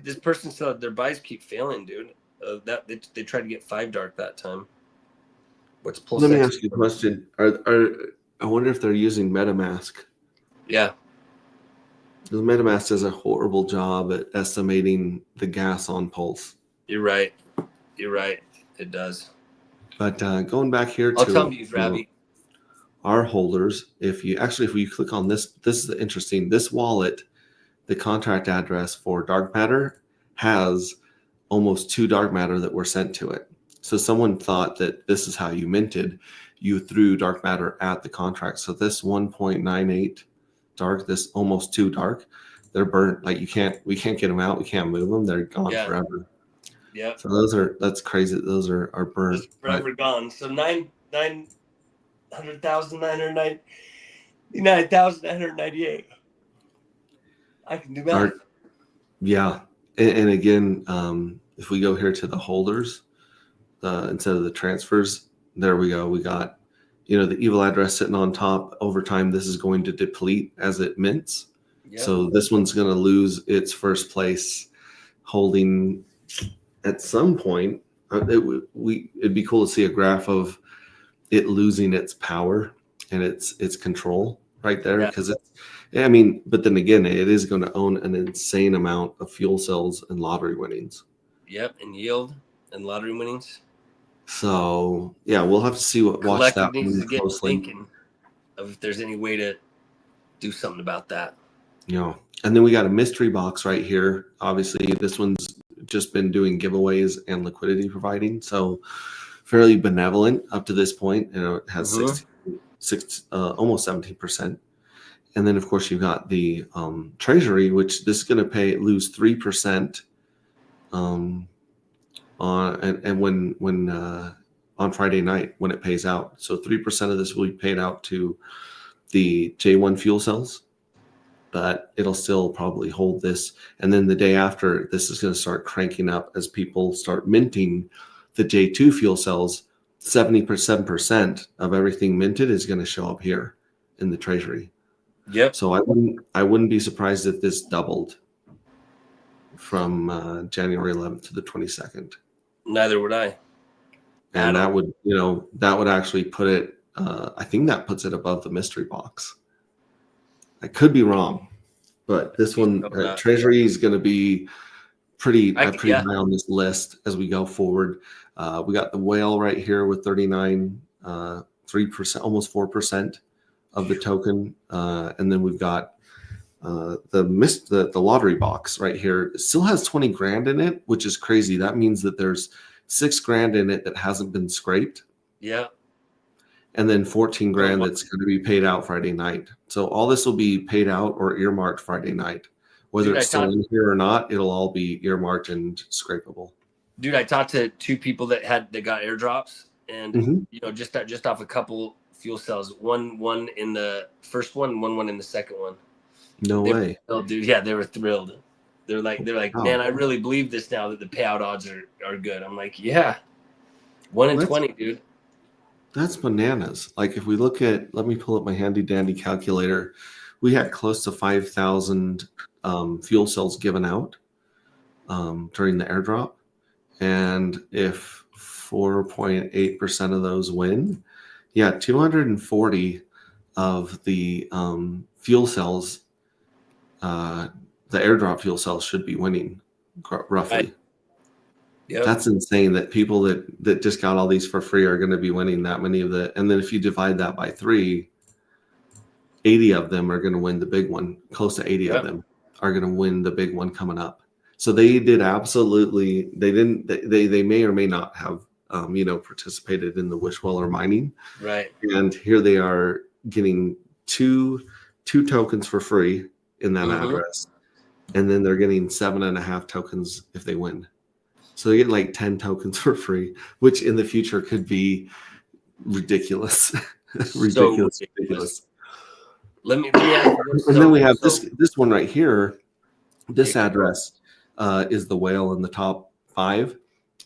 this person said their buys keep failing, dude. That they tried to get 5 dark that time. What's Pulse? let me ask you a question. I wonder if they're using MetaMask. Yeah, Because MetaMask does a horrible job at estimating the gas on Pulse. you're right. You're right. It does. But going back here I'll tell to them to use Ravi. our holders, if you click on this is interesting. This wallet, the contract address for dark matter has almost 2 dark matter that were sent to it. So someone thought that this is how you minted. You threw dark matter at the contract. So this 1.98 dark, this almost 2 dark, they're burnt. Like we can't get them out. We can't move them. They're gone forever. Yeah. So that's crazy. Those are burnt. It's forever gone. So 900,998. I can do math. Yeah. And again, if we go here to the holders, instead of the transfers, there we go. We got, the evil address sitting on top. Over time, this is going to deplete as it mints. Yep. So this one's going to lose its first place holding at some point. It'd be cool to see a graph of it losing its power and its control right there, because but then again, it is going to own an insane amount of fuel cells and lottery winnings. Yep, and yield and lottery winnings. So yeah, we'll have to see watch that needs to get closely. Thinking of if there's any way to do something about that. And then we got a mystery box right here. Obviously, this one's just been doing giveaways and liquidity providing, so fairly benevolent up to this point. It has almost 17%. And then of course you've got the treasury, which this is going to lose 3%. On Friday night when it pays out. So 3% of this will be paid out to the J1 fuel cells, but it'll still probably hold this. And then the day after, this is going to start cranking up as people start minting the J2 fuel cells. 77% of everything minted is going to show up here in the treasury. Yep. So I wouldn't be surprised if this doubled from January 11th to the 22nd. Neither would I. And that would actually put it, I think that puts it above the mystery box. I could be wrong, but this one, Treasury is going to be pretty high on this list as we go forward. We got the whale right here with 39, 3%, almost 4% of the token. And then we've got the lottery box right here. It still has 20 grand in it, which is crazy. That means that there's 6 grand in it that hasn't been scraped. Yeah. And then 14 grand that's going to be paid out Friday night. So all this will be paid out or earmarked Friday night. Whether it's still in here or not, it'll all be earmarked and scrapable. Dude, I talked to 2 people that got airdrops, and just off a couple fuel cells. One in the first one, one in the second one. No way. Oh, dude, yeah, they were thrilled. They're like, Oh, man, I really believe this now that the payout odds are good. I'm like, yeah, 1 in that's 20, dude. that's bananas. Like if we look at, let me pull up my handy dandy calculator. We had close to 5,000 fuel cells given out during the airdrop, and if 4.8% of those win, yeah, 240 of the fuel cells, the airdrop fuel cells should be winning roughly. Right. Yep. That's insane that people that just got all these for free are going to be winning that many of the, and then if you divide that by 3, 80 of them are going to win the big one. Close to 80 Yep. of them are going to win the big one coming up. So they did absolutely, they may or may not have, participated in the Wishweller mining. Right. And here they are getting two tokens for free in that address. And then they're getting 7.5 tokens if they win. So they get like 10 tokens for free, which in the future could be ridiculous. ridiculous. Let me ask you this. And then we have this one right here. This address is the whale in the top 5.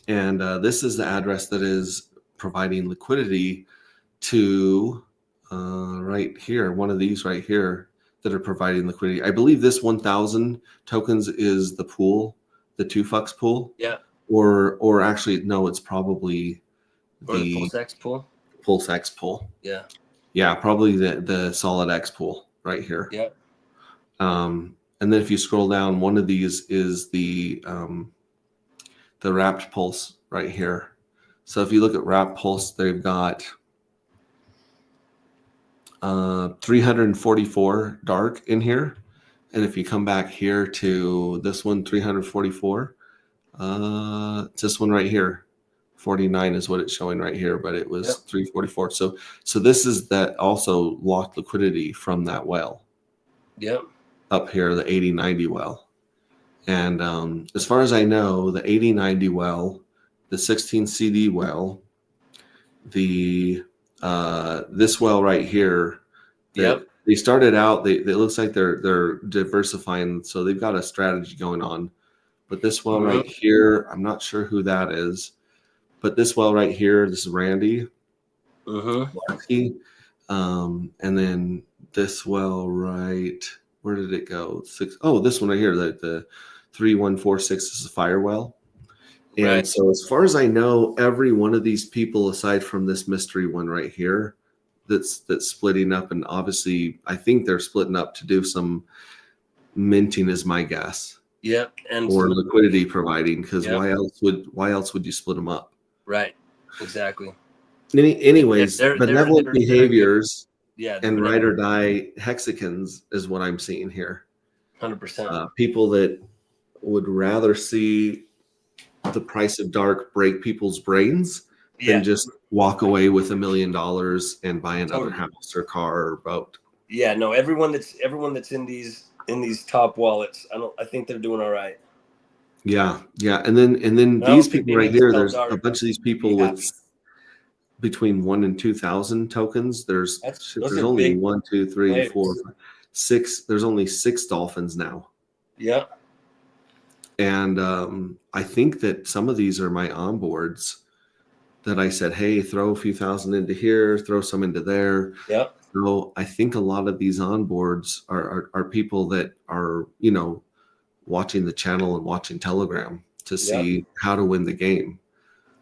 And this is the address that is providing liquidity to right here, one of these right here that are providing liquidity. I believe this 1,000 tokens is the pool, the 2FUX pool. Yeah. Or actually, no, it's probably the PulseX pool. PulseX pool. Yeah. Yeah, probably the Solid X pool right here. Yeah. And then if you scroll down, one of these is the Wrapped Pulse right here. So if you look at Wrapped Pulse, they've got 344 dark in here. And if you come back here to this one, 344, it's this one right here. 49 is what it's showing right here, but it was 344. So this is that also locked liquidity from that well. Yep. Up here, the 8090 well. And as far as I know, the 8090 well, the 16 CD well, the this well right here. They started out. It looks like they're diversifying, so they've got a strategy going on. But this well right here, I'm not sure who that is. But this well right here, this is Randy. And then this well right, where did it go? This one right here, the 3146 is a fire well. And so as far as I know, every one of these people, aside from this mystery one right here, that's splitting up, and obviously I think they're splitting up to do some minting is my guess. Yep. And or liquidity providing, because why else would you split them up? Right. Exactly. Anyways, benevolent behaviors Yeah, and ride or die hexagons is what I'm seeing here. 100%. People that would rather see the price of dark break people's brains than just walk away with $1 million and buy another house or car or boat. Yeah, no, everyone that's in these top wallets, I think they're doing all right. Yeah, and then these people right here, there's a bunch of these people with between 1 and 2,000 tokens. There's only 1, 2, 3, 4, 5, 6. There's only 6 dolphins now. Yeah. And I think that some of these are my onboards that I said, hey, throw a few thousand into here, throw some into there. Yeah. So I think a lot of these onboards are people that are, watching the channel and watching Telegram to see how to win the game.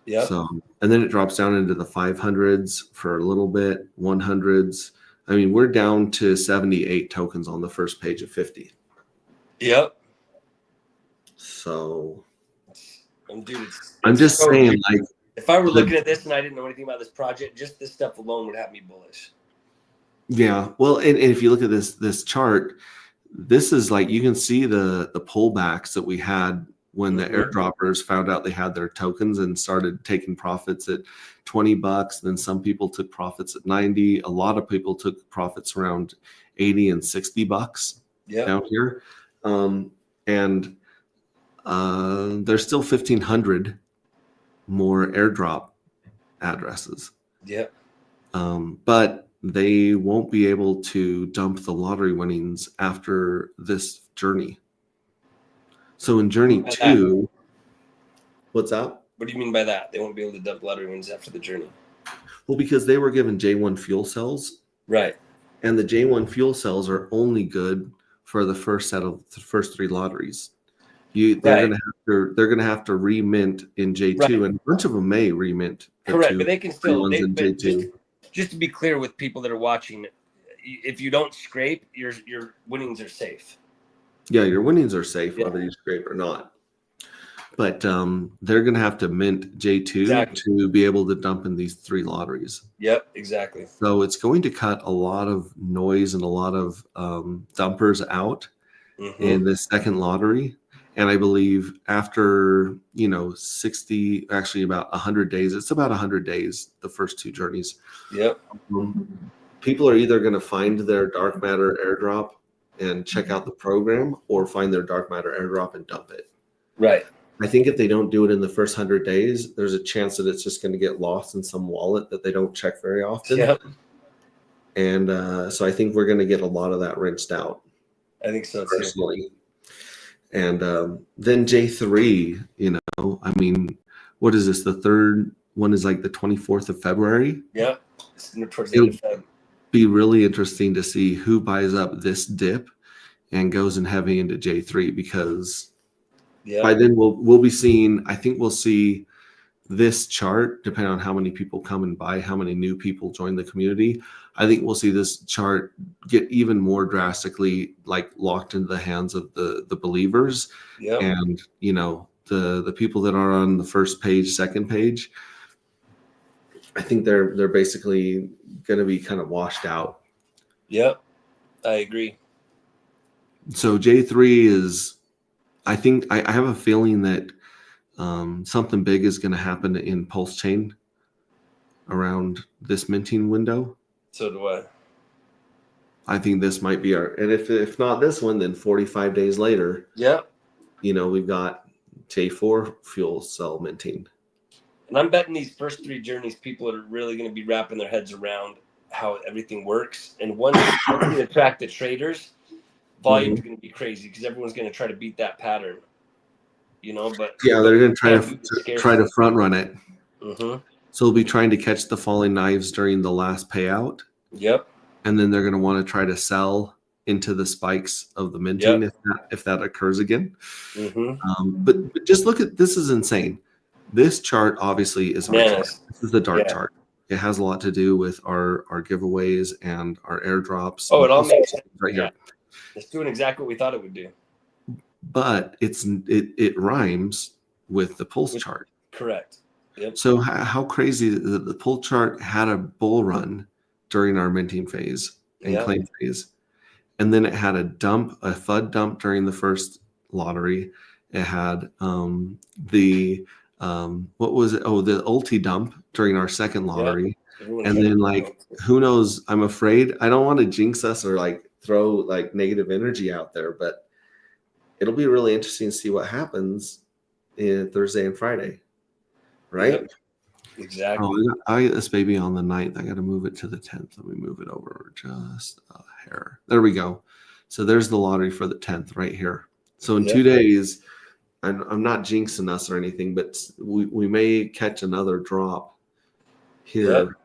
Yeah. So, and then it drops down into the 500s for a little bit, 100s. I mean, we're down to 78 tokens on the first page of 50. Yep. So, dude, I'm just saying, like, if I were looking at this and I didn't know anything about this project, just this stuff alone would have me bullish. Yeah. Well, and if you look at this chart, this is like, you can see the pullbacks that we had when the airdroppers found out they had their tokens and started taking profits at $20. Then some people took profits at 90. A lot of people took profits around 80 and $60 down here. And there's still 1,500 more airdrop addresses. Yeah. But they won't be able to dump the lottery winnings after this journey. So in Journey By that. 2, what's that? What do you mean by that? They won't be able to dump lottery wins after the journey. Well, because they were given J1 fuel cells, Right. and the J1 fuel cells are only good for the first 3 lotteries. They're Right. gonna have to remint in J2, Right. and a bunch of them may remint. Correct, but they can still. ones in But J2. just to be clear with people that are watching, if you don't scrape, your winnings are safe. Yeah, your winnings are safe Yeah. whether you scrape or not. But they're going to have to mint J2 Exactly. to be able to dump in these 3 lotteries. Yep, exactly. So it's going to cut a lot of noise and a lot of dumpers out in this second lottery. And I believe after, 60, actually about 100 days, it's about 100 days, the first 2 journeys. Yep. People are either going to find their dark matter airdrop and check out the program, or find their dark matter airdrop and dump it. Right. I think if they don't do it in the first 100 days, there's a chance that it's just going to get lost in some wallet that they don't check very often. Yep. And so I think we're going to get a lot of that rinsed out. I think so too. Personally. And then J3, I mean, what is this? The third one is like the 24th of February. Yep. Towards the end of Feb. Be really interesting to see who buys up this dip and goes in heavy into J3, because by then we'll be seeing, I think we'll see this chart, depending on how many people come and buy, how many new people join the community. I think we'll see this chart get even more drastically like locked into the hands of the believers. Yep. And the people that are on the first page, second page, I think they're basically going to be kind of washed out. Yep, I agree. So J3 is, I think I have a feeling that something big is going to happen in Pulse Chain around this minting window. So do I. I think this might be and if not this one, then 45 days later, yep, we've got J4 fuel cell minting. And I'm betting these first 3 journeys, people are really going to be wrapping their heads around how everything works. And once we attract the traders, volume is going to be crazy, because everyone's going to try to beat that pattern. But yeah, they're going to try to front run it. Mm-hmm. So they'll be trying to catch the falling knives during the last payout. Yep. And then they're going to want to try to sell into the spikes of the minting if that occurs again. Mm-hmm. But just look at this, is insane. This chart obviously is our chart. This is the dark chart. It has a lot to do with our giveaways and our airdrops. Oh, it all makes sense right here. It's doing exactly what we thought it would do. But it rhymes with the pulse chart. Correct. Yep. So how crazy that the pull chart had a bull run during our minting phase and claim phase, and then it had a FUD dump during the first lottery. It had what was it? Oh, the ulti dump during our second lottery. And then who knows? I'm afraid, I don't want to jinx us or throw negative energy out there, but it'll be really interesting to see what happens in Thursday and Friday. Right? Yep. Exactly. Oh, I get this baby on the 9th. I got to move it to the 10th. Let me move it over just a hair. There we go. So there's the lottery for the 10th right here. So in 2 days, I'm not jinxing us or anything, but we may catch another drop here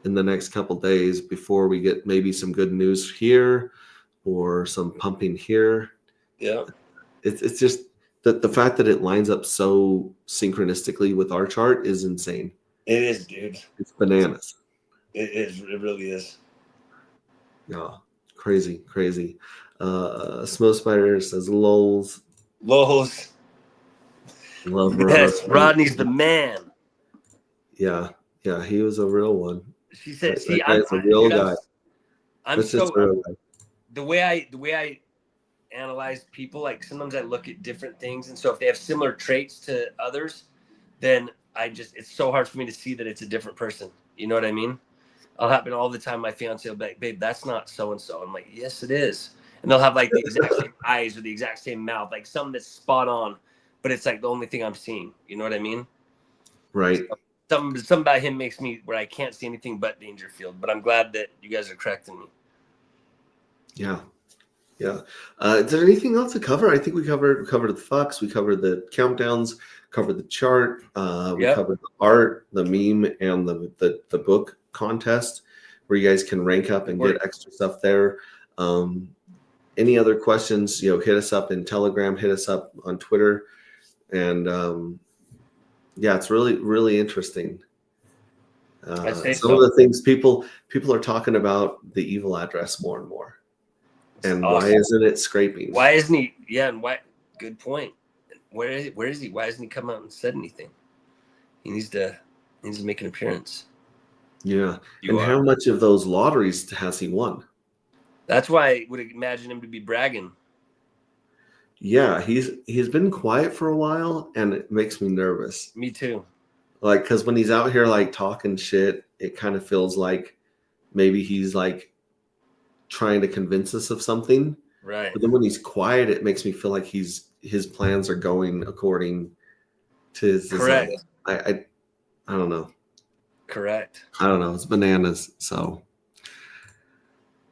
in the next couple days before we get maybe some good news here or some pumping here. Yeah. It's just the fact that it lines up so synchronistically with our chart is insane. It is, dude. It's bananas. It is. It really is. Yeah. Crazy. Smoke Spider says lols. Lols. Love yes, Rodney's the man. Yeah, he was a real one. She said, "See, I'm a real guy." I'm so the way I analyze people. Sometimes I look at different things, and so if they have similar traits to others, then it's so hard for me to see that it's a different person. You know what I mean? I'll happen all the time. My fiance will be like, "Babe, that's not so and so." I'm like, "Yes, it is," and they'll have the exact same eyes or the exact same mouth, something that's spot on. But it's the only thing I'm seeing. You know what I mean? Right. So, something about him makes me where I can't see anything but Dangerfield. But I'm glad that you guys are correcting me. Yeah. Yeah. Is there anything else to cover? I think we covered the fucks, we covered the countdowns, covered the chart, we Yep. covered the art, the meme, and the book contest where you guys can rank up and get extra stuff there. Any other questions, hit us up in Telegram, hit us up on Twitter. And yeah, it's really, really interesting. Some of the things people are talking about the evil address more and more. And awesome. Why isn't it scraping? Why isn't he? Yeah, and why? Good point. Where is he? Why hasn't he come out and said anything? He needs to make an appearance. Yeah. How much of those lotteries has he won? That's why I would imagine him to be bragging. Yeah, he's been quiet for a while, and it makes me nervous. Me too. Like, because when he's out here like talking shit, it kind of feels like maybe he's like trying to convince us of something. Right. But then when he's quiet, it makes me feel like his plans are going according to his Correct. I don't know. Correct. I don't know. It's bananas. So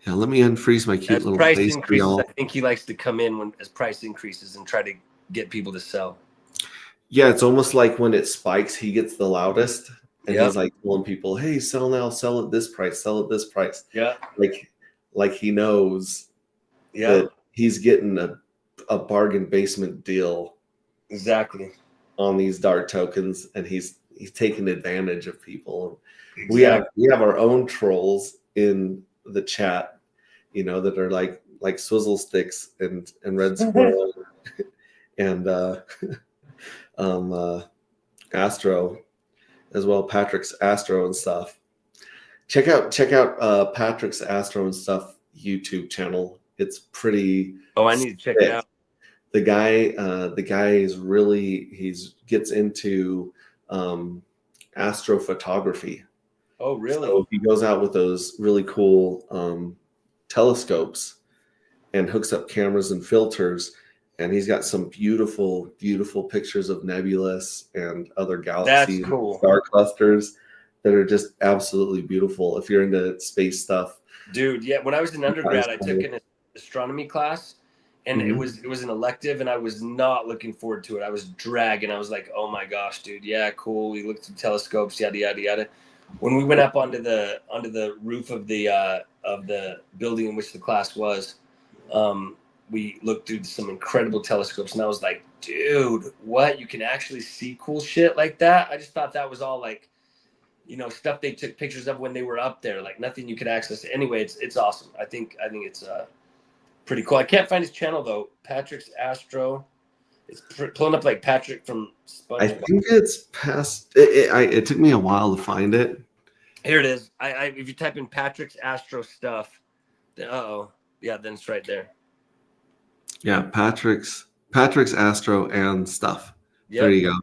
yeah, let me unfreeze my cute little price face. Increases, I think he likes to come in as price increases and try to get people to sell. Yeah, it's almost like when it spikes, he gets the loudest, and he's like telling people, "Hey, sell now, sell at this price, sell at this price." Yeah, like he knows that he's getting a bargain basement deal. Exactly. On these dark tokens, and he's taking advantage of people. Exactly. We have our own trolls in the chat, that are like Swizzle Sticks and Red Squirrel and Astro as well, Patrick's Astro and stuff. Check out Patrick's Astro and stuff YouTube channel. It's pretty. Oh, I need to check it out. The guy is really gets into astrophotography. Oh, really? So he goes out with those really cool telescopes and hooks up cameras and filters, and he's got some beautiful, beautiful pictures of nebulous and other galaxies, cool. Star clusters that are just absolutely beautiful. If you're into space stuff, dude. Yeah, when I was in undergrad, I took an astronomy class. And it was an elective, and I was not looking forward to it. I was dragging. I was like, "Oh my gosh, dude! Yeah, cool." We looked at telescopes, yada yada yada. When we went up onto the roof of the building in which the class was, we looked through some incredible telescopes, and I was like, "Dude, what? You can actually see cool shit like that?" I just thought that was all like, stuff they took pictures of when they were up there, like nothing you could access. Anyway, it's awesome. I think it's pretty cool. I can't find his channel though. Patrick's Astro. It's pulling up like Patrick from SpongeBob. I think it's past. It took me a while to find it. Here it is. If you type in Patrick's Astro stuff, then then it's right there. Yeah, Patrick's Astro and stuff. Yep. There you go.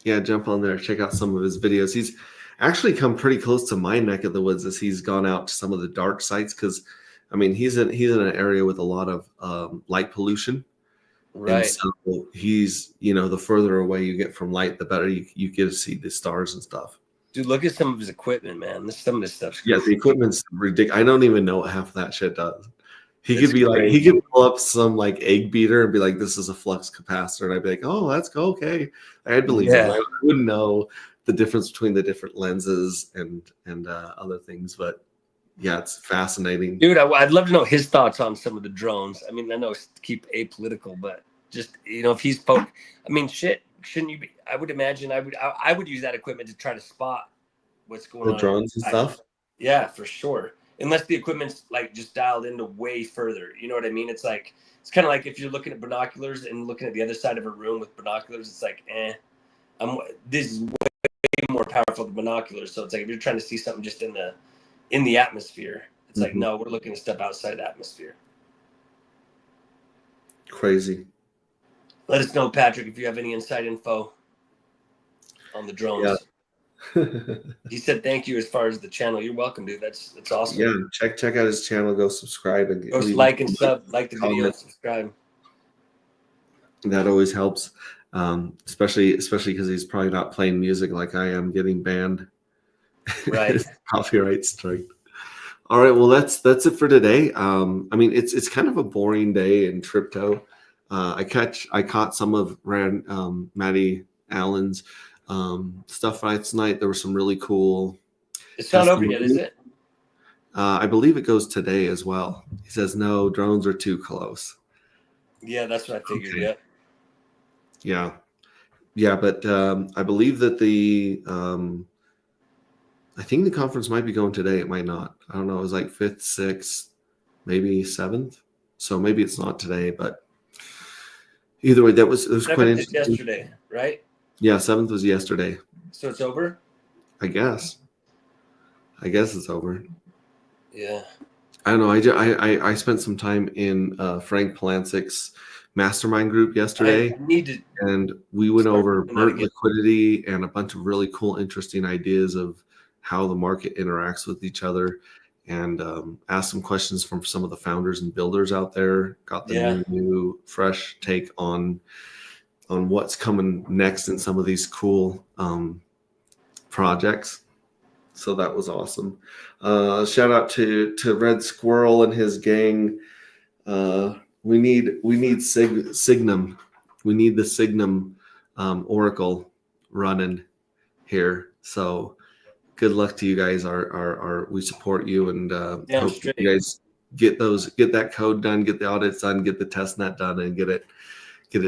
Yeah, jump on there. Check out some of his videos. He's actually come pretty close to my neck of the woods as he's gone out to some of the dark sites because. I mean, he's in an area with a lot of light pollution, right? And so he's, the further away you get from light, the better you get to see the stars and stuff. Dude, look at some of his equipment, man. Some of this stuff's crazy. Yeah, the equipment's ridiculous. I don't even know what half of that shit does. He could pull up some like egg beater and be like, "This is a flux capacitor," and I'd be like, "Oh, that's okay." I'd believe him. I wouldn't know the difference between the different lenses and other things, but. Yeah, it's fascinating. Dude, I'd love to know his thoughts on some of the drones. I mean, I know it's to keep apolitical, but just, if he's I mean, shit, shouldn't you be? I would imagine I would use that equipment to try to spot what's going on. The drones and stuff? Yeah, for sure. Unless the equipment's like just dialed into way further. You know what I mean? It's like, it's kind of like if you're looking at binoculars and looking at the other side of a room with binoculars, it's like, this is way more powerful than binoculars. So it's like if you're trying to see something just in the atmosphere, it's like, no, we're looking to step outside the atmosphere. Crazy. Let us know, Patrick, if you have any inside info on the drones. Yeah. He said thank you as far as the channel. You're welcome, dude. That's awesome. Yeah, check out his channel. Go subscribe and go like and sub, like the video, and subscribe. That always helps, especially because he's probably not playing music like I am, getting banned. Right. Copyright strike. All right, well that's it for today. I mean it's kind of a boring day in crypto. I caught some of Maddie Allen's stuff last night. There were some really cool It's not over yet, is testimonies. it? I believe it goes today as well. He says no, drones are too close. Yeah, that's what I figured. Okay. Yeah. Yeah, yeah, but I believe that I think the conference might be going today. It might not. I don't know. It was like 5th, 6th, maybe 7th. So maybe it's not today, but either way, it was quite 7th is interesting. yesterday, right? Yeah, 7th was yesterday. So it's over. I guess it's over. Yeah. I don't know. I spent some time in Frank Polancik's mastermind group yesterday, I need to and we went start over doing that BERT again. liquidity and a bunch of really cool, interesting ideas of how the market interacts with each other, and asked some questions from some of the founders and builders out there. Got the Yeah. new fresh take on what's coming next in some of these cool projects. So that was awesome. Shout out to Red Squirrel and his gang. We need Signum. We need the Signum Oracle running here. So good luck to you guys. Our we support you, and Damn hope straight. you guys get that code done, get the audits done, get the test net done, and get it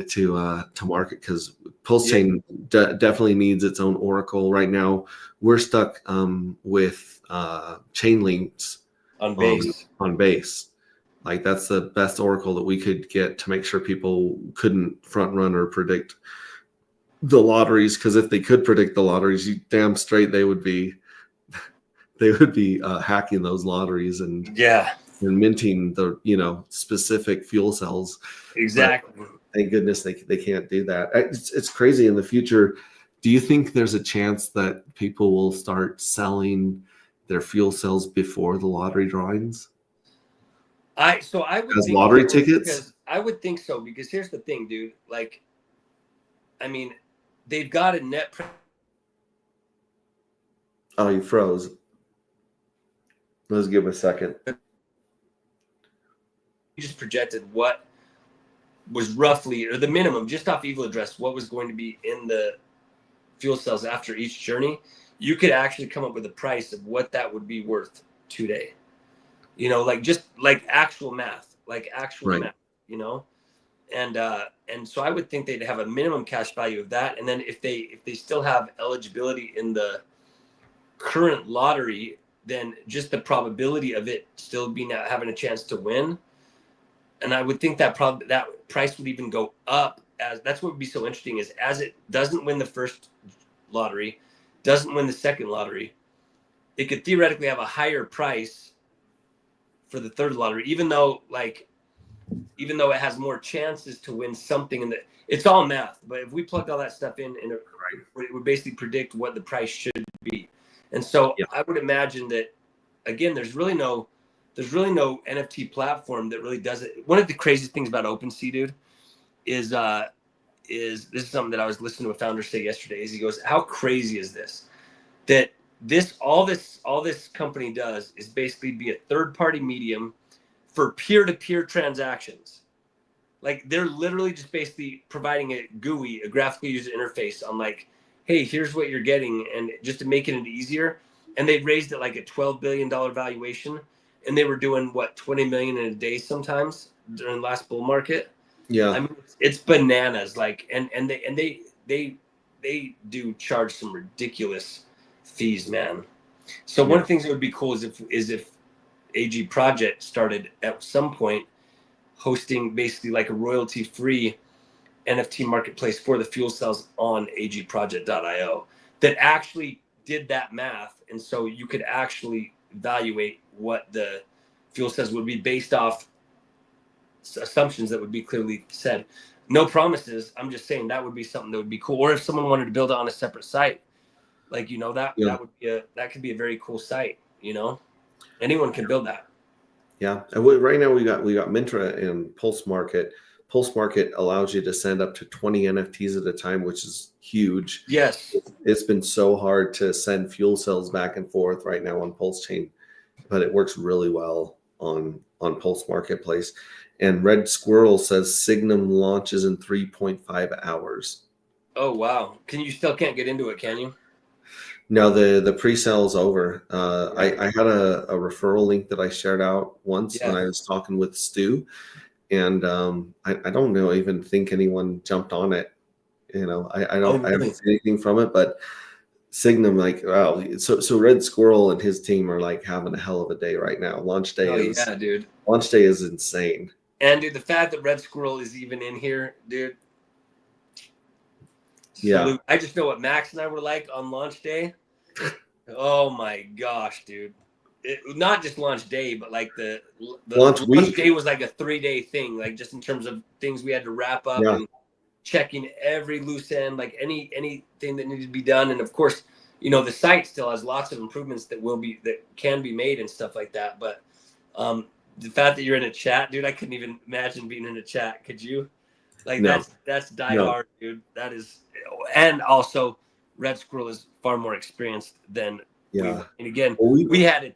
to market, because Pulse Chain definitely needs its own Oracle. Right now, we're stuck with Chainlinks On base. on base. Like that's the best Oracle that we could get to make sure people couldn't front run or predict the lotteries. Because if they could predict the lotteries, you damn straight they would be hacking those lotteries and Yeah. minting the specific fuel cells. Exactly. But thank goodness they can't do that. It's crazy. In the future, do you think there's a chance that people will start selling their fuel cells before the lottery drawings I would as think lottery so, tickets? because I would think so, because here's the thing, dude. Like, I mean, they've got a net. Oh, you froze. Let's give it a second. You just projected what was roughly, or the minimum, just off Evil Address, what was going to be in the fuel cells after each journey. You could actually come up with a price of what that would be worth today. Like just like actual math, right. Math, and so I would think they'd have a minimum cash value of that. And then if they still have eligibility in the current lottery, then just the probability of it still being having a chance to win. And I would think that that price would even go up, as that's what would be so interesting, is as it doesn't win the first lottery, doesn't win the second lottery, it could theoretically have a higher price for the third lottery, even though it has more chances to win something. It's all math, but if we plugged all that stuff in, and it would basically predict what the price should be. And so I would imagine that, again, there's really no NFT platform that really does it. One of the craziest things about OpenSea, dude, is this is something that I was listening to a founder say yesterday. Is he goes, how crazy is this? That all this company does is basically be a third-party medium for peer-to-peer transactions. Like, they're literally just basically providing a GUI, a graphical user interface, on like, hey, here's what you're getting, and just to make it easier. And they raised it like a $12 billion valuation, and they were doing what, 20 million in a day sometimes during the last bull market. Yeah, I mean, it's bananas. Like, and they do charge some ridiculous fees, man. So one of the things that would be cool is if AG Project started at some point hosting basically like a royalty-free NFT marketplace for the fuel cells on agproject.io that actually did that math. And so you could actually evaluate what the fuel cells would be based off assumptions that would be clearly said. No promises. I'm just saying that would be something that would be cool. Or if someone wanted to build it on a separate site, like, that could be a very cool site. Anyone can build that. Yeah, and right now we got Mintra and Pulse Market. Pulse Market allows you to send up to 20 NFTs at a time, which is huge. Yes, it's been so hard to send fuel cells back and forth right now on Pulse Chain. but it works really well on Pulse Marketplace. And Red Squirrel says Signum launches in 3.5 hours. Oh wow! You still can't get into it, can you? No, the pre-sale is over. I had a referral link that I shared out once when I was talking with Stu, and I don't know, even think anyone jumped on it. You know, I don't, I haven't seen anything from it, but Signum, like, wow. So Red Squirrel and his team are like having a hell of a day right now. Launch day dude. Launch day is insane. And dude, the fact that Red Squirrel is even in here, dude. Yeah. I just know what Max and I were like on launch day. Oh my gosh, dude. Not just launch day, but like the launch day was like a 3-day thing, like just in terms of things we had to wrap up and checking every loose end, like anything that needed to be done. And of course, you know, the site still has lots of improvements that can be made and stuff like that. But the fact that you're in a chat, dude, I couldn't even imagine being in a chat. Could you? Like that's die hard, dude. That is, and also Red Squirrel is far more experienced than we were. And again, we have a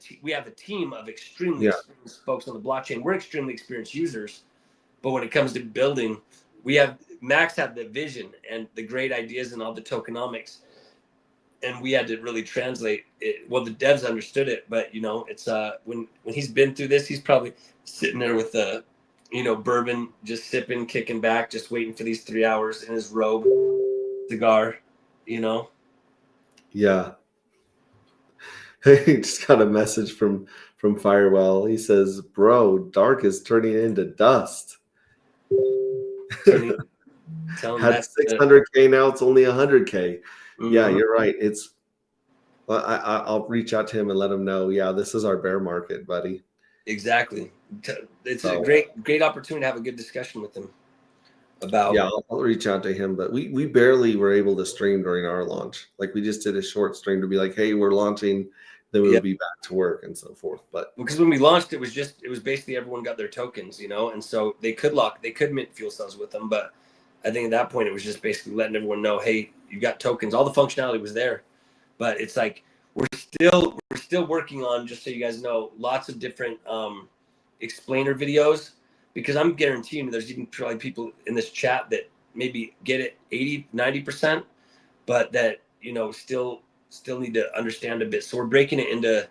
team of extremely experienced folks on the blockchain. We're extremely experienced users, but when it comes to building, Max had the vision and the great ideas and all the tokenomics, and we had to really translate it. Well, the devs understood it, but you know, it's when he's been through this, he's probably sitting there with a bourbon, just sipping, kicking back, just waiting for these 3 hours in his robe, cigar, you know. Yeah. He just got a message from Firewell. He says, "Bro, Dark is turning into dust." Had 600K, now it's only 100K. Mm-hmm. Yeah, you're right. I'll reach out to him and let him know. Yeah, this is our bear market, buddy. Exactly. It's a great opportunity to have a good discussion with him about. Yeah, I'll reach out to him, but we barely were able to stream during our launch. Like, we just did a short stream to be like, hey, we're launching, then we'll be back to work and so forth. But because when we launched, it was basically everyone got their tokens, you know, and so they could mint fuel cells with them. But I think at that point it was just basically letting everyone know, hey, you got tokens. All the functionality was there, but it's like we're still working on, just so you guys know, lots of different explainer videos, because I'm guaranteeing there's even probably people in this chat that maybe get it 80-90%, but that, you know, still need to understand a bit. So we're breaking it into,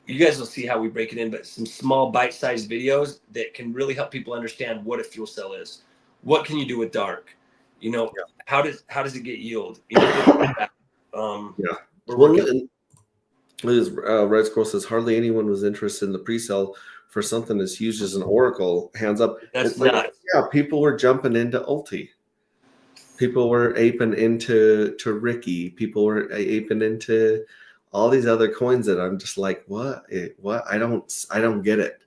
you guys will see how we break it in, but some small bite-sized videos that can really help people understand what a fuel cell is. What can you do with Dark? You know, how does it get yield? You know, Red Squirrel says hardly anyone was interested in the pre-sale for something as huge as an Oracle. Hands up. That's nuts. People were jumping into Ulti. People were aping into Ricky. People were aping into all these other coins that I'm just like, what? I don't get it.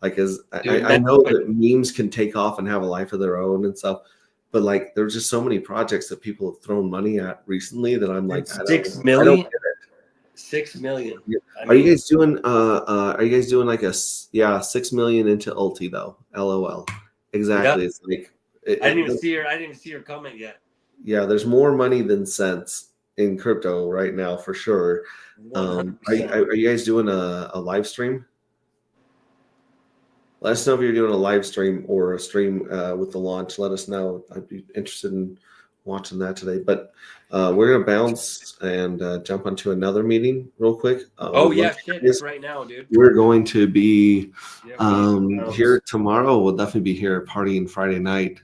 Like, I know that memes can take off and have a life of their own and stuff, but like, there's just so many projects that people have thrown money at recently that I'm like, I don't get it. 6 million. Are you guys doing like a 6 million into Ulti though? LOL. Exactly. It's like I didn't even see her comment yet. Yeah, there's more money than sense in crypto right now for sure. Are you guys doing a live stream? Let us know if you're doing a live stream or a stream with the launch. Let us know. I'd be interested in watching that today. But we're gonna bounce and jump onto another meeting real quick. It's right now, dude. We're going to be here tomorrow. We'll definitely be here partying Friday night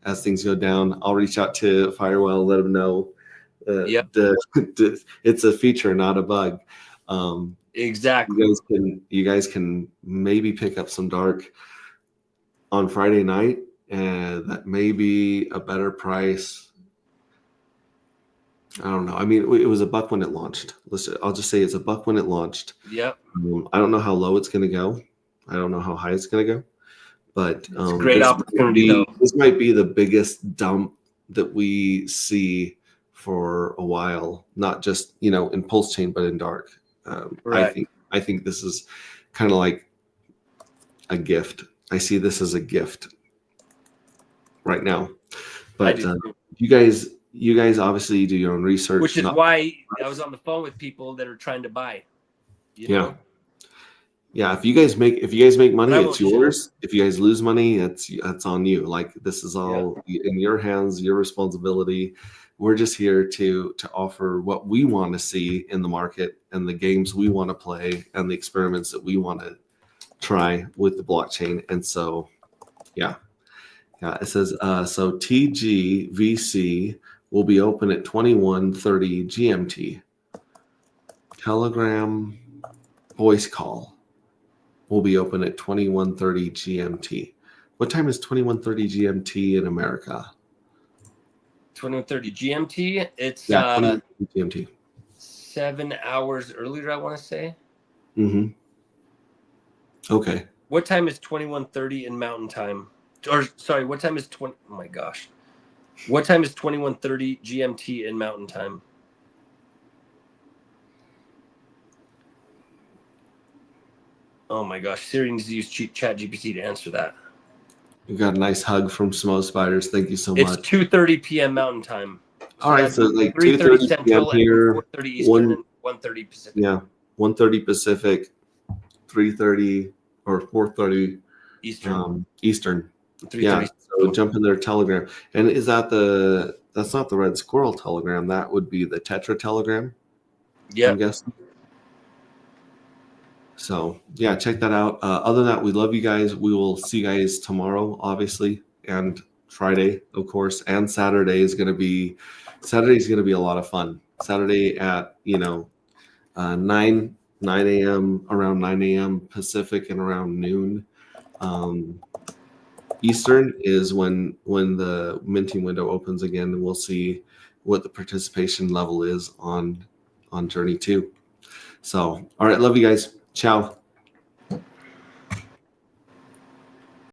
as things go down. I'll reach out to Firewell and let them know. It's a feature, not a bug. Exactly. You guys can maybe pick up some Dark on Friday night, and that may be a better price. I don't know. I mean, it was $1 when it launched. I'll just say it's $1 when it launched. Yep. I don't know how low it's going to go. I don't know how high it's going to go. But it's a great opportunity. This might be the biggest dump that we see for a while. Not just in Pulse Chain, but in Dark. Right. I think this is kind of like a gift. I see this as a gift right now. But you guys obviously do your own research, which is why I was on the phone with people that are trying to buy. You know? Yeah, if you guys make money, But I it's won't yours. If you guys lose money, that's on you. Like this is Yeah. all in your hands, your responsibility. We're just here to offer what we want to see in the market and the games we want to play and the experiments that we want to try with the blockchain. And so, yeah, it says so TGVC will be open at 21:30 GMT. Telegram voice call will be open at 21:30 GMT. What time is 21:30 GMT in America? 21:30 GMT. It's 21:30 GMT. 7 hours earlier, I want to say. Mm-hmm. Okay. What time is 21:30 in Mountain Time? Or sorry, what time is 20? Oh my gosh, what time is 21:30 GMT in Mountain Time? Oh my gosh, Siri needs to use Chat GPT to answer that. You got a nice hug from Smo Spiders. Thank you so It's much. 2:30 p.m. Mountain Time. All right, so like 3:30 2:30 Central p.m. here, and 4:30 Eastern and 1:30 Pacific. Yeah, 1:30 Pacific, 3:30 or 4:30 Eastern. Eastern. 3:30. Yeah, so jump in their Telegram. And is that that's not the Red Squirrel Telegram? That would be the Tetra Telegram. Yeah. I'm guessing. So yeah, check that out. Other than that, we love you guys. We will see you guys tomorrow, obviously, and Friday, of course, and Saturday is gonna be a lot of fun. Saturday at 9 a.m. around 9 a.m. Pacific and around noon Eastern is when the minting window opens again, and we'll see what the participation level is on Journey 2. So, all right, love you guys. Ciao.